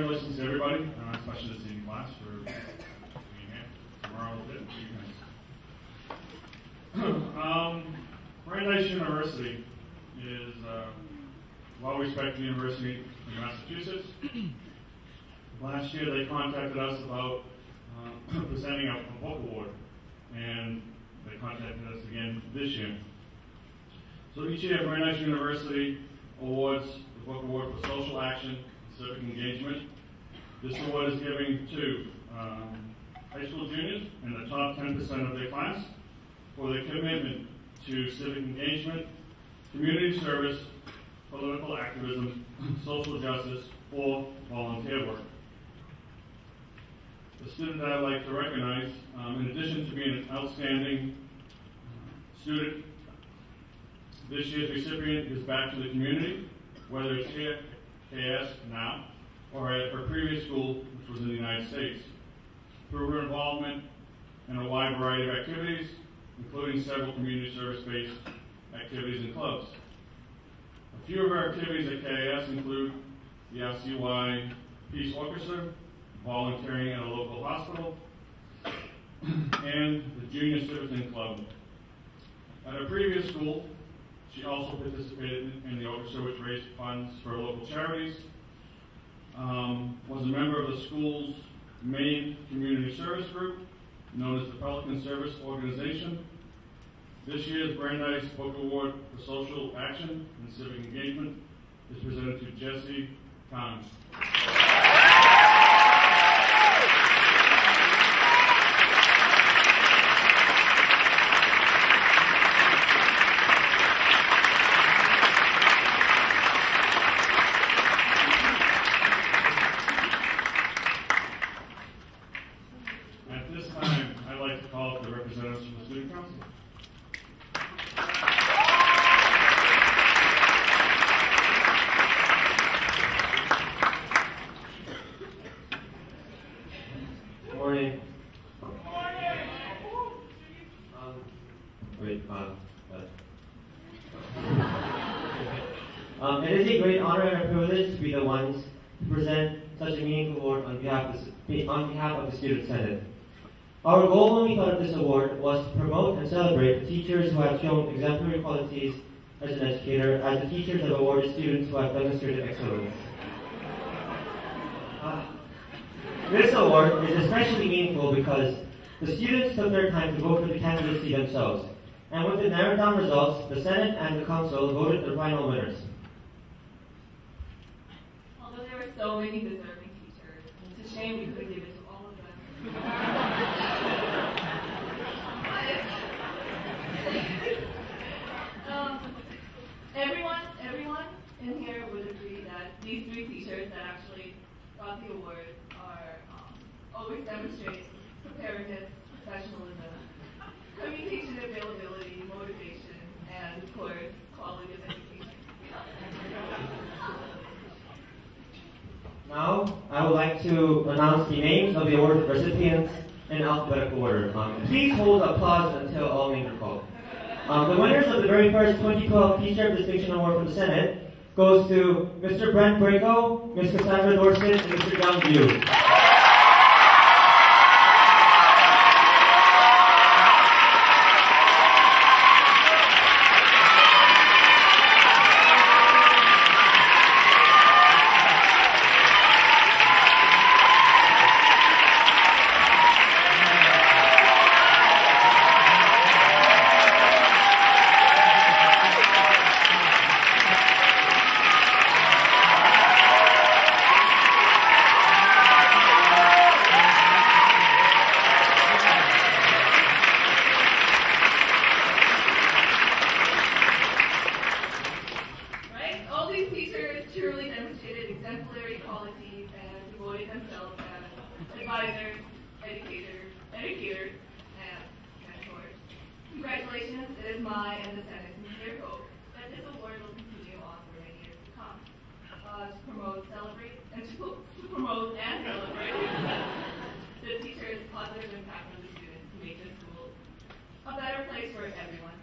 congratulations to everybody, especially the senior class, for being here. Tomorrow will be Brandeis University is a well-respected university in Massachusetts. Last year they contacted us about presenting a book award, and they contacted us again this year. So each year Brandeis University awards the book award for social action and civic engagement. This award is given to high school juniors in the top 10% of their class for their commitment to civic engagement, community service, political activism, social justice, or volunteer work. The student that I'd like to recognize, in addition to being an outstanding student, this year's recipient gives back to the community, whether it's here at KIS now or at her previous school, which was in the United States, through her involvement in a wide variety of activities, including several community service-based activities and clubs. A few of our activities at KIS include the LCY Peace Orchestra, volunteering at a local hospital, and the Junior Citizen Club. At her previous school, she also participated in the orchestra, which raised funds for local charities, was a member of the school's main community service group, known as the Pelican Service Organization. This year's Brandeis Book Award for Social Action and Civic Engagement is presented to Jesse Kahn. At this time, I'd like to call up the representatives from the Student Council. It is a great honor and a privilege to be the ones to present such a meaningful award on behalf of the Student Senate. Our goal when we thought of this award was to promote and celebrate the teachers who have shown exemplary qualities as an educator, as the teachers have awarded students who have demonstrated excellence. This award is especially meaningful because the students took their time to vote for the candidacy themselves, and with the narrowed down results, the Senate and the Council voted the final winners. Although there were so many deserving teachers, it's a shame we couldn't give it to all of them. Everyone in here would agree that these three teachers that actually got the award are always demonstrate preparedness, professionalism, communication availability, motivation, and of course, quality of education. Now, I would like to announce the names of the award recipients in alphabetical order. Please hold applause until all names are called. The winners of the very first 2012 Teacher of Distinction Award from the Senate goes to Mr. Brent Braco, Ms. Cassandra Dorset, and Mr. John Yu. Congratulations, it is my and the Senate's sincere hope that this award will continue on for many years to come. To promote and celebrate the teachers' positive impact on the students to make this school a better place for everyone.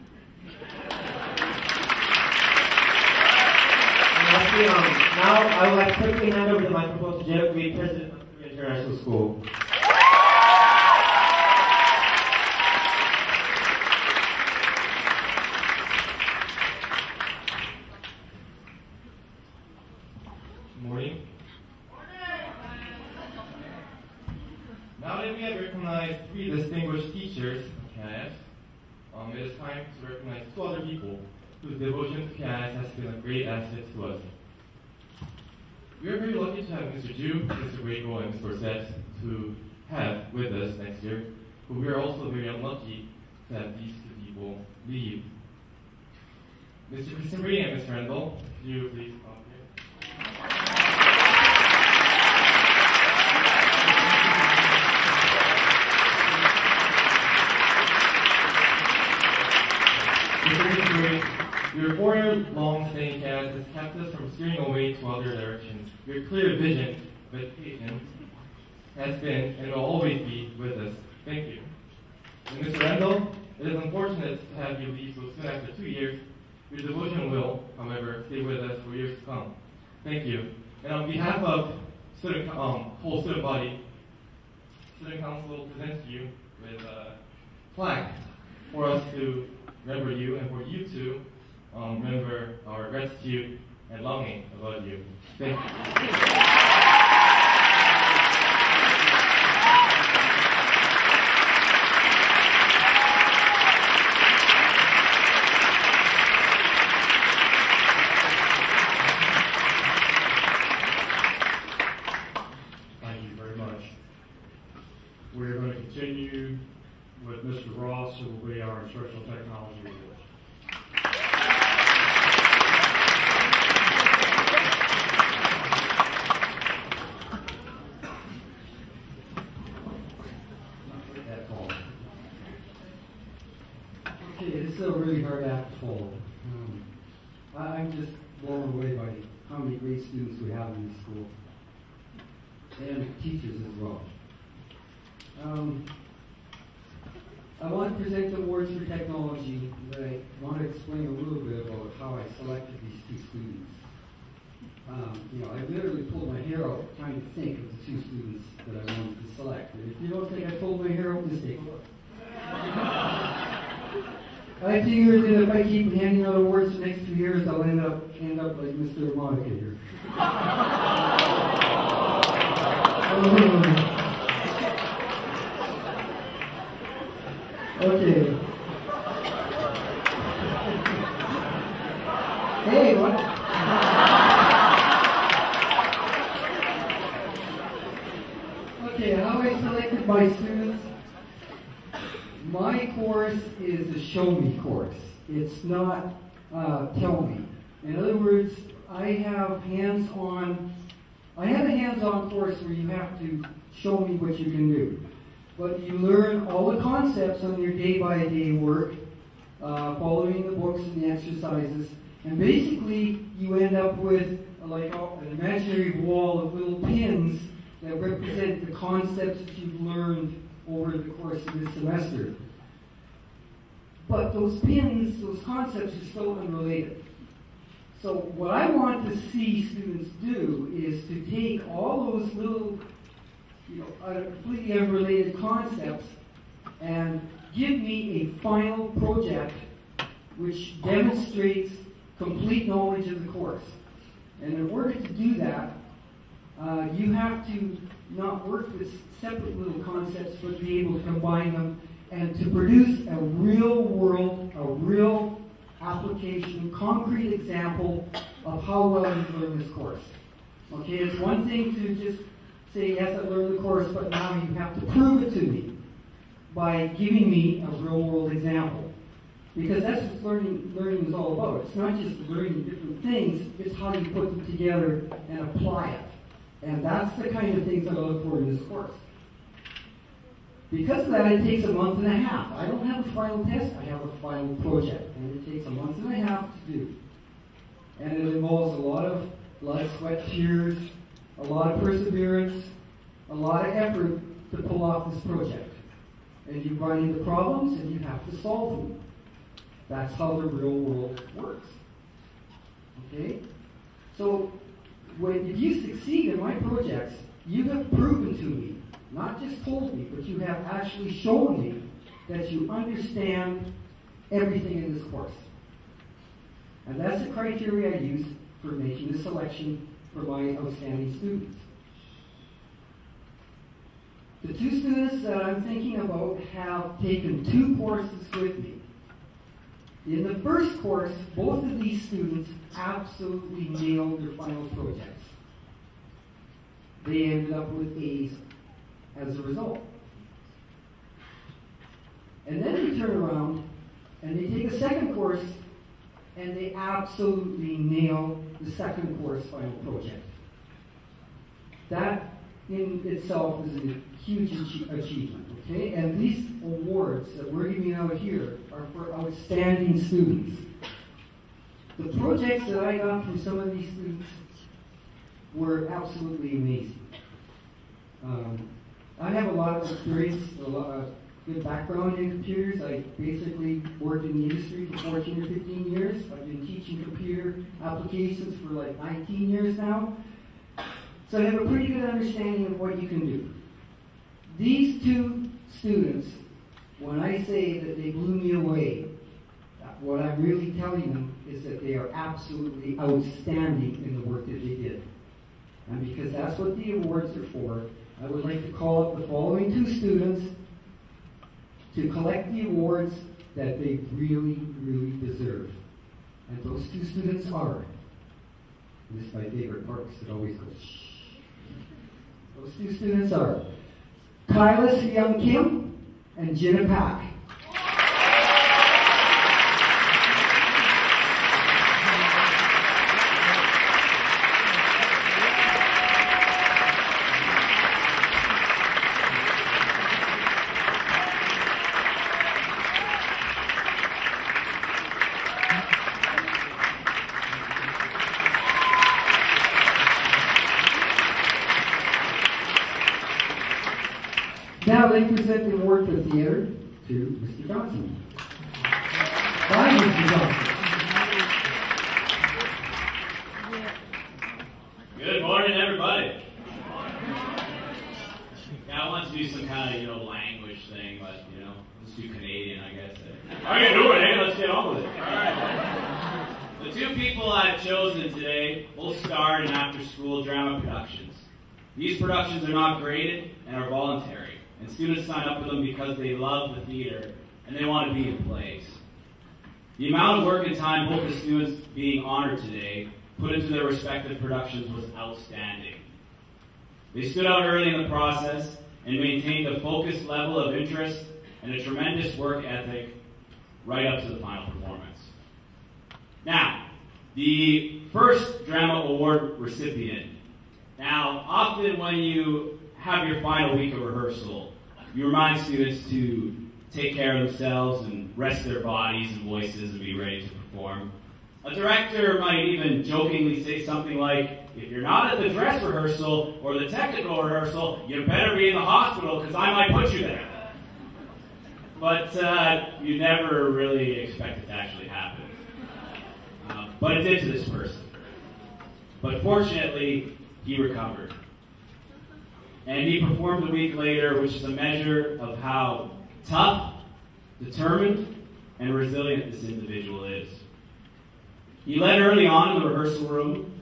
Now I would like to quickly hand over the microphone to Jeff Reed, President of the International School. Good morning. Now that we have recognized 3 distinguished teachers of KIS, it is time to recognize 2 other people whose devotion to KIS has been a great asset to us. We are very lucky to have Mr. Ju, Mr. Grego, and Ms. Dorset to have with us next year, but we are also very unlucky to have these 2 people leave. Mr. Christian Brady and Mr. Randall, could you please come up here? Your 4-year-long stay in KIS has kept us from steering away to other directions. Your clear vision of education has been and will always be with us. Thank you. And Mr. Randall, it is unfortunate to have you leave so soon after 2 years. Your devotion will, however, stay with us for years to come. Thank you. And on behalf of whole student body, Student Council presents you with a plaque for us to remember you and for you to remember our gratitude and longing about you. Thank you. We're going to continue with Mr. Ross, who will be our instructional technology leader. Okay, this is a really hard act to follow. I'm just blown away by how many great students we have in this school, and teachers as well. I want to present the awards for technology, but I want to explain a little bit about how I selected these 2 students. I literally pulled my hair out trying to think of the 2 students that I wanted to select. And if you don't think I pulled my hair out, just take a look. I figured that if I keep handing out awards for the next 2 years, I'll end up like Mr. Monica here. Okay. Hey, what? Okay, how I selected my students. My course is a show me course. It's not tell me. In other words, I have a hands-on course where you have to show me what you can do. But you learn all the concepts on your day-by-day work, following the books and the exercises, and basically you end up with like an imaginary wall of little pins that represent the concepts that you've learned over the course of this semester. But those pins, those concepts are still unrelated. So what I want to see students do is to take all those little completely unrelated concepts and give me a final project which demonstrates complete knowledge of the course. And in order to do that, you have to not work with separate little concepts, but be able to combine them and to produce a real world, a real application, concrete example of how well you've learned this course. Okay, it's one thing to just say, yes, I learned the course, but now you have to prove it to me by giving me a real-world example. Because that's what learning is all about. It's not just learning different things, it's how you put them together and apply it. And that's the kind of things that I look for in this course. Because of that, it takes a month and a half. I don't have a final test, I have a final project. And it takes a month and a half to do. And it involves a lot of blood, sweat, tears, a lot of perseverance, a lot of effort to pull off this project. And you run into problems and you have to solve them. That's how the real world works. Okay? So if you succeed in my projects, you have proven to me, not just told me, but you have actually shown me that you understand everything in this course. And that's the criteria I use for making the selection for my outstanding students. The two students that I'm thinking about have taken 2 courses with me. In the first course, both of these students absolutely nailed their final projects. They ended up with A's as a result. And then they turn around and they take a second course and they absolutely nail the second course final project. That in itself is a huge achievement, okay? And these awards that we're giving out here are for outstanding students. The projects that I got from some of these students were absolutely amazing. I have a lot of experience, a lot of good background in computers. I basically worked in the industry for 14 or 15 years. I've been teaching computer applications for like 19 years now. So I have a pretty good understanding of what you can do. These 2 students, when I say that they blew me away, what I'm really telling them is that they are absolutely outstanding in the work that they did. And because that's what the awards are for, I would like to call up the following 2 students to collect the awards that they really, really deserve. And those 2 students are, and this is my favorite part because it always goes shh. Those 2 students are KIS Young Kim and Jenna Pack. Now they present the award for theater to Mr. Johnson. Bye, Mr. Johnson. Good morning, everybody. Yeah, I want to do some kind of, language thing, but, let's do Canadian, I guess. How you doing, eh? Let's get on with it. All right. The 2 people I've chosen today both starred in after-school drama productions. These productions are not graded and are voluntary. And students sign up for them because they love the theater and they want to be in plays. The amount of work and time both the students being honored today put into their respective productions was outstanding. They stood out early in the process and maintained a focused level of interest and a tremendous work ethic right up to the final performance. Now, the first drama award recipient. Now, often when you have your final week of rehearsal, you remind students to take care of themselves and rest their bodies and voices and be ready to perform. A director might even jokingly say something like, if you're not at the dress rehearsal or the technical rehearsal, you better be in the hospital because I might put you there. But you never really expect it to actually happen. But it did to this person. But fortunately, he recovered. And he performed a week later, which is a measure of how tough, determined, and resilient this individual is. He led early on in the rehearsal room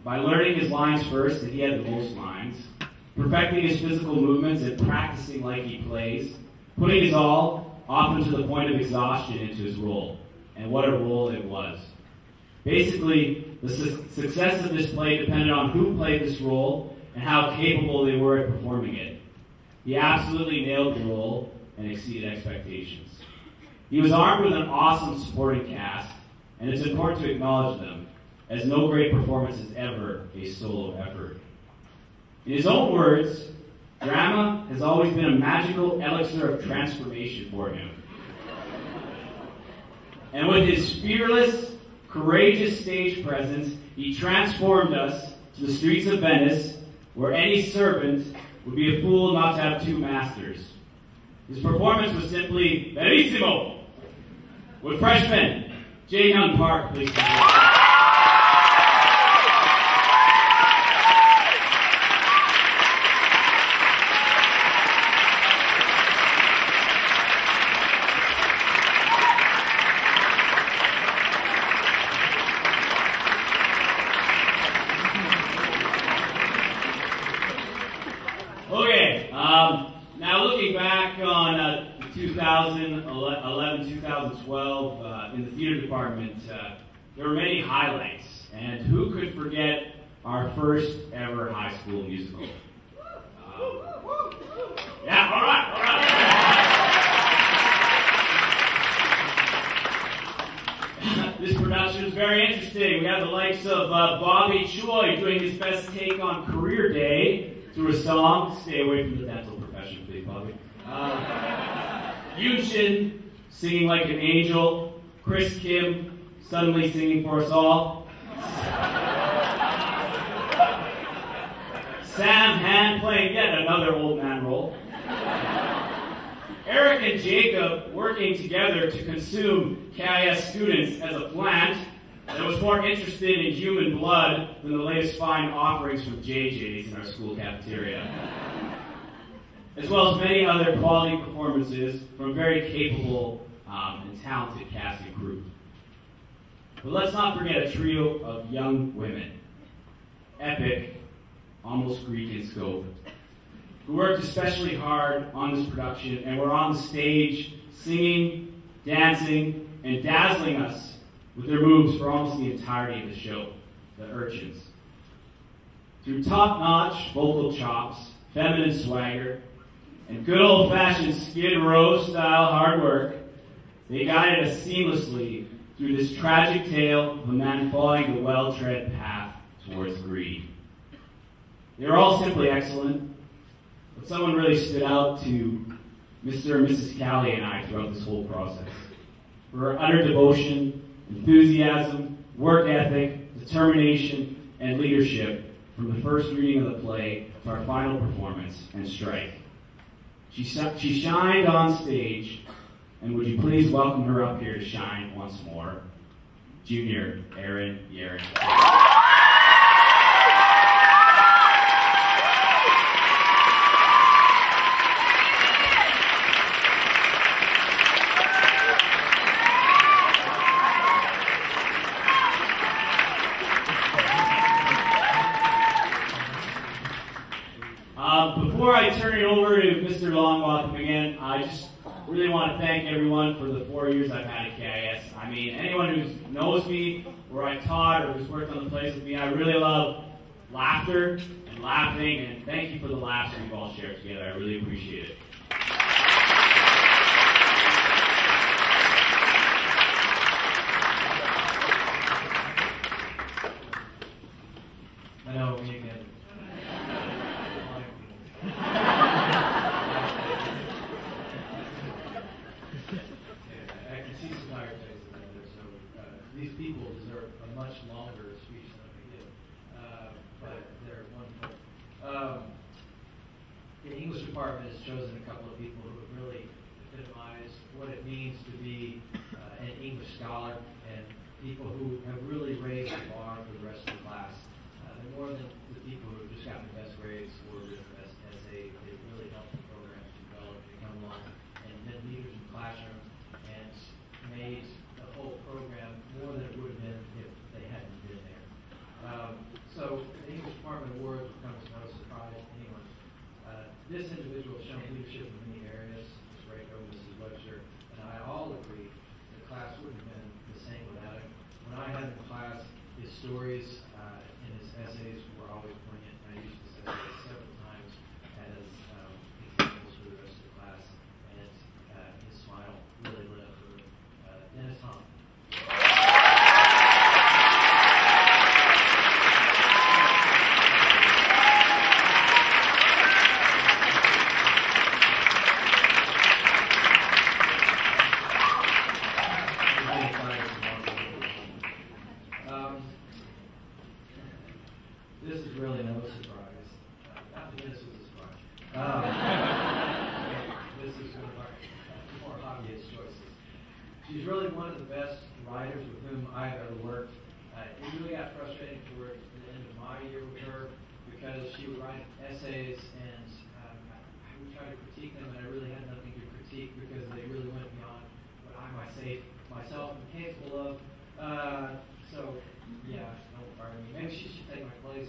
by learning his lines first, and he had the most lines, perfecting his physical movements and practicing like he plays, putting his all, often to the point of exhaustion, into his role. And what a role it was. Basically, the success of this play depended on who played this role and how capable they were at performing it. He absolutely nailed the role and exceeded expectations. He was armed with an awesome supporting cast, and it's important to acknowledge them, as no great performance is ever a solo effort. In his own words, drama has always been a magical elixir of transformation for him. And with his fearless, courageous stage presence, he transformed us to the streets of Venice, where any servant would be a fool not to have 2 masters. His performance was simply benissimo. Would freshman J. Young Park please come forward? 2011, 2012, in the theater department, there were many highlights. And who could forget our first ever high school musical? Yeah, all right. This production was very interesting. We had the likes of Bobby Choi doing his best take on Career Day through a song. Stay away from the dental profession, please, Bobby. Yoon Shin singing like an angel. Chris Kim suddenly singing for us all. Sam Han playing yet another old man role. Eric and Jacob working together to consume KIS students as a plant that was more interested in human blood than the latest fine offerings from JJ's in our school cafeteria. As well as many other quality performances from a very capable and talented cast and crew. But let's not forget a trio of young women, epic, almost Greek in scope, who worked especially hard on this production and were on the stage singing, dancing, and dazzling us with their moves for almost the entirety of the show, the Urchins. Through top-notch vocal chops, feminine swagger, and good old-fashioned Skid Row-style hard work, they guided us seamlessly through this tragic tale of a man following the well-tread path towards greed. They were all simply excellent, but someone really stood out to Mr. and Mrs. Callie and I throughout this whole process. For her utter devotion, enthusiasm, work ethic, determination, and leadership from the first reading of the play to our final performance and strike. She shined on stage, and would you please welcome her up here to shine once more, Junior Erin Yeren. Before I turn it over to Mr. Longbotham again, I just really want to thank everyone for the 4 years I've had at KIS. I mean, anyone who knows me, or I've taught, or who's worked on the place with me, I really love laughter and laughing, and thank you for the laughs we've all shared together. I really appreciate it. I know, me again. These people deserve a much longer speech than we did, but they're wonderful. The English department has chosen a couple of people who have really epitomized what it means to be an English scholar, and people who have really raised the bar for the rest of the class. They're more than the people who have just gotten the best grades or the best essay. They really helped the program to develop, to come along, and been leaders in the classroom, and made the whole program more than it would have been if they hadn't been there. So the English Department Award becomes no surprise to anyone. This individual has shown leadership in many areas, Ms. Rako, Mrs. Webster, and I all agree the class wouldn't have been the same without him. When I had him in class, his stories and his essays were always poignant, and I used this essay several times as examples for the rest of the class, and his smile really lit up the room. Dennis Hahn. This is really no surprise. Not that this was a surprise. This is one of our more obvious choices. She's really one of the best writers with whom I've ever worked. It really got frustrating toward the end of my year with her because she would write essays and I would try to critique them, and I really had nothing to critique because they really went beyond what I myself am capable of. So, yeah, don't fire me. Maybe she should take my place.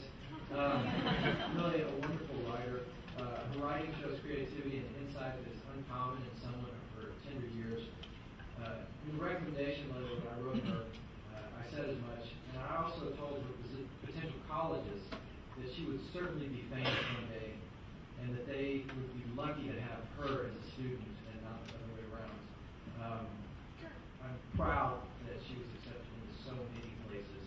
Really a wonderful writer. Her writing shows creativity and insight that is uncommon in someone of her the recommendation letter that I wrote her, I said as much, and I also told her potential colleges that she would certainly be famous one day, and that they would be lucky to have her as a student and not the other way around. I'm proud that she was accepted into so many places,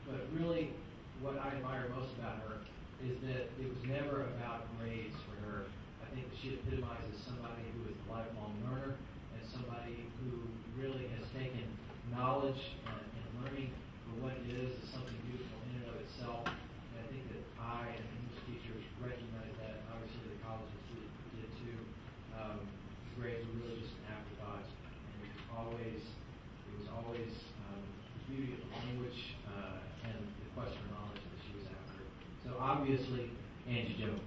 but really what I admire most about her is that it was never about grades for her. I think that she epitomizes somebody who is a lifelong learner and somebody who really has taken knowledge and learning for what it is something beautiful in and of itself. And I think that I and English teachers recognize that. Obviously, the colleges did too. Grades were really just an afterthought, and it was always the beauty of the language and the quest for knowledge that she was after. So obviously, Angie Jones.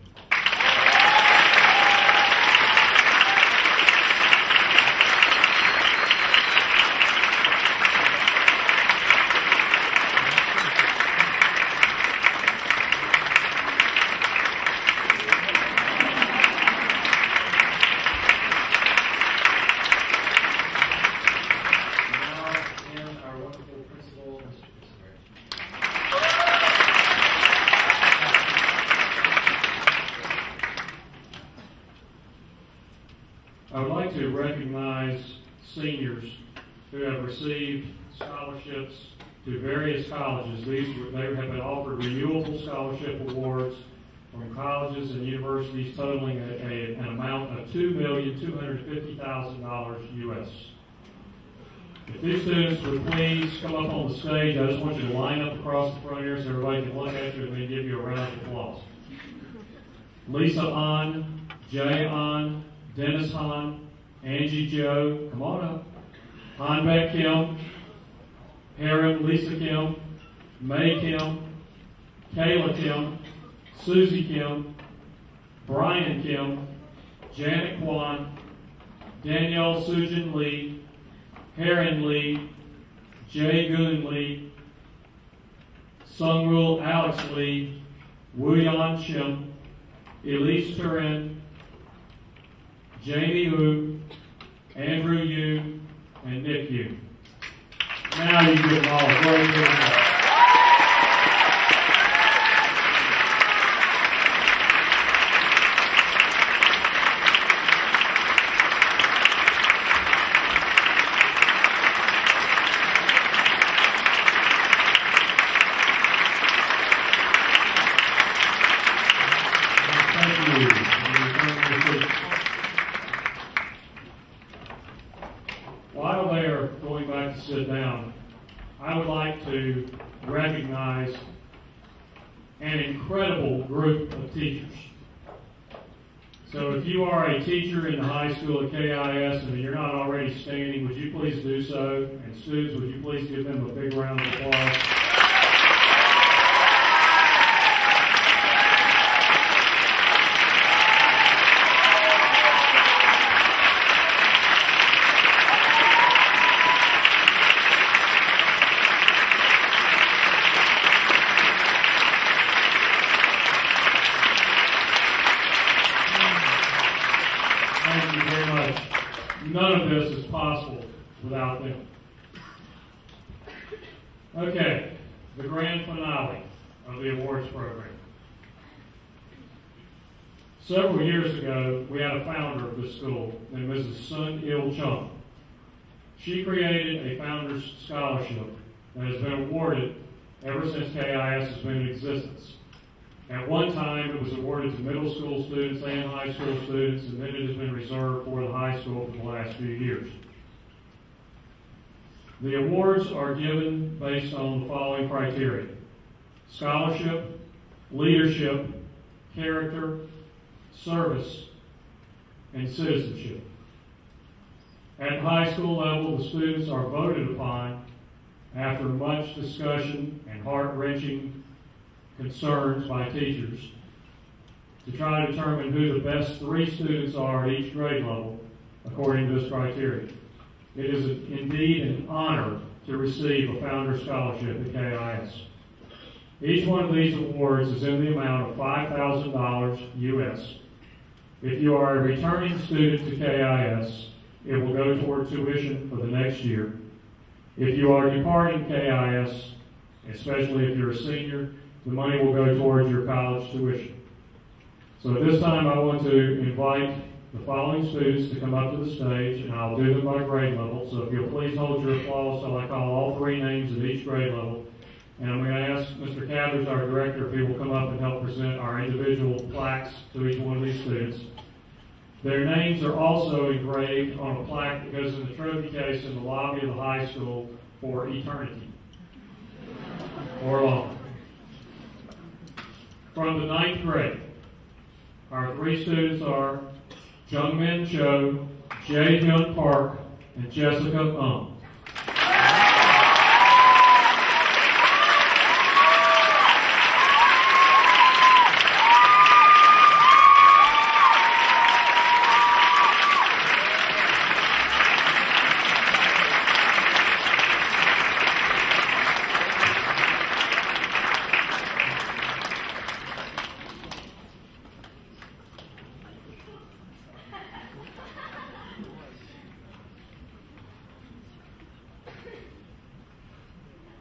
To recognize seniors who have received scholarships to various colleges. They have been offered renewable scholarship awards from colleges and universities totaling an amount of $2,250,000 U.S. If these students would please come up on the stage, I just want you to line up across the front here so everybody can look at you and then give you a round of applause. Lisa Ahn, Jay Ahn, Dennis Hahn, Angie Joe, come on up. Hanbeck Kim, Heron Lisa Kim, May Kim, Kayla Kim, Susie Kim, Brian Kim, Janet Kwan, Danielle Sujin Lee, Heron Lee, Jay Goon Lee, Sungwoo Alex Lee, Woo-Yan Shim, Elise Turin, Jamie Wu, Andrew Yu, and Nick Yu. Now you give them all a great round. While they are going back to sit down, I would like to recognize an incredible group of teachers. So if you are a teacher in the high school at KIS and you're not already standing, would you please do so? And students, would you please give them a big round of applause? Thank you very much. None of this is possible without them. Okay, the grand finale of the awards program. Several years ago, we had a founder of the school named Mrs. Sun Il Chung. She created a founder's scholarship that has been awarded ever since KIS has been in existence. At one time, it was awarded to middle school students and high school students, and then it has been reserved for the high school for the last few years. The awards are given based on the following criteria: scholarship, leadership, character, service, and citizenship. At the high school level, the students are voted upon after much discussion and heart-wrenching concerns by teachers to try to determine who the best 3 students are at each grade level according to this criteria. It is indeed an honor to receive a Founder Scholarship at KIS. Each one of these awards is in the amount of $5,000 U.S. If you are a returning student to KIS, it will go toward tuition for the next year. If you are departing KIS, especially if you're a senior, the money will go towards your college tuition. So at this time, I want to invite the following students to come up to the stage, and I'll do them by grade level. So if you'll please hold your applause till I call all three names of each grade level. And I'm going to ask Mr. Cathers, our director, if he will come up and help present our individual plaques to each one of these students. Their names are also engraved on a plaque that goes in the trophy case in the lobby of the high school for eternity or longer. From the 9th grade, our three students are Jungmin Cho, Jae-hyun Park, and Jessica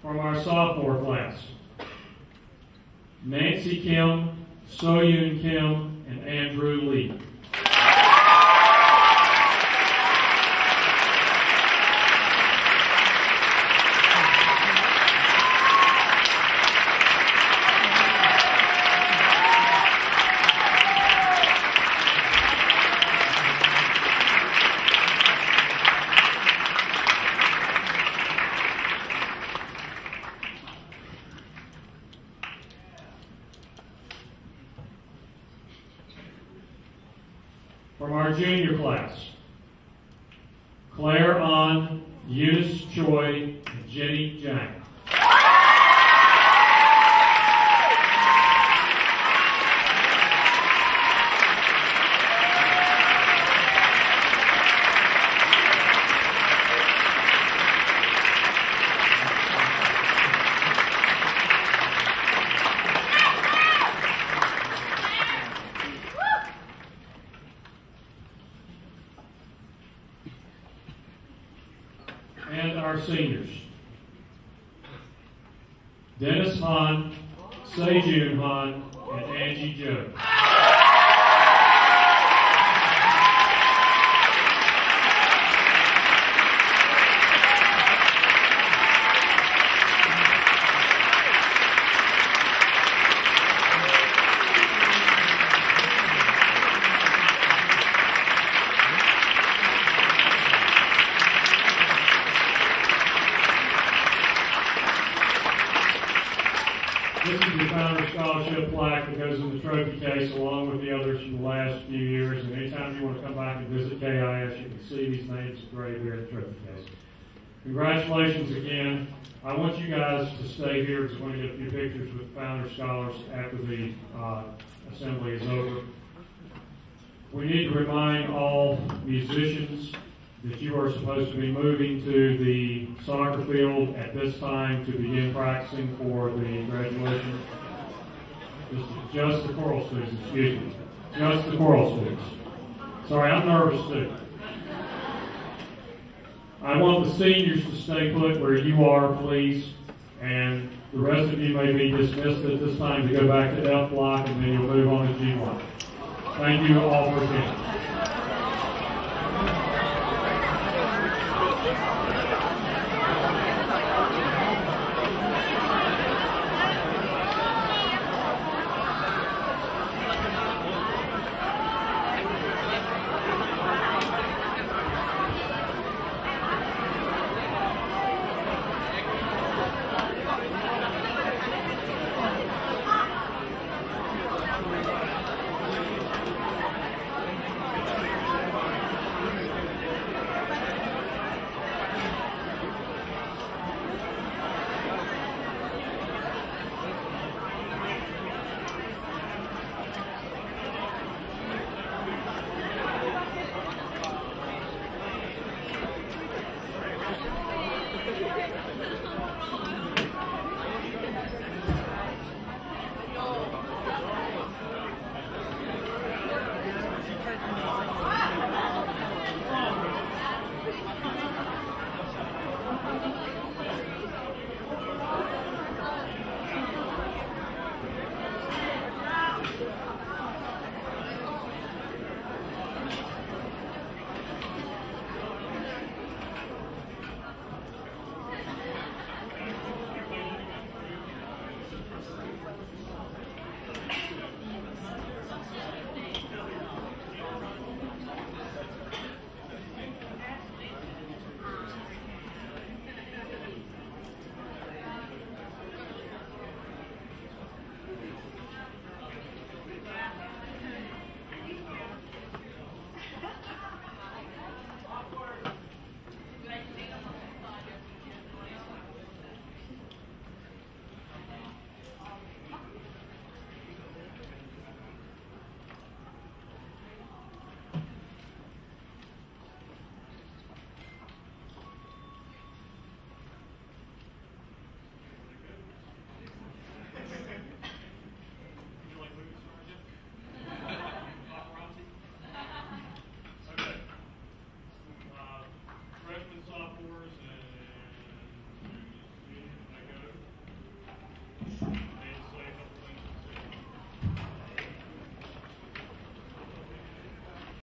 From our sophomore class, Nancy Kim, So-Yoon Kim, and Andrew Lee. From our junior class, Claire An, Eunice Choi, and Jenny Jang. And our seniors, Dennis Han, Sejun Han, and Angie Jo. This is the Founder Scholarship plaque that goes in the trophy case along with the others from the last few years. And anytime you want to come back and visit KIS, you can see these names engraved here in the trophy case. Congratulations again. I want you guys to stay here because I want to get a few pictures with Founder Scholars after the assembly is over. We need to remind all musicians that you are supposed to be moving to the soccer field at this time to begin practicing for the graduation. Just the choral students, excuse me. Just the choral students. Sorry, I'm nervous too. I want the seniors to stay put where you are, please, and the rest of you may be dismissed at this time to go back to F block and then you'll move on to G block. Thank you all for attending.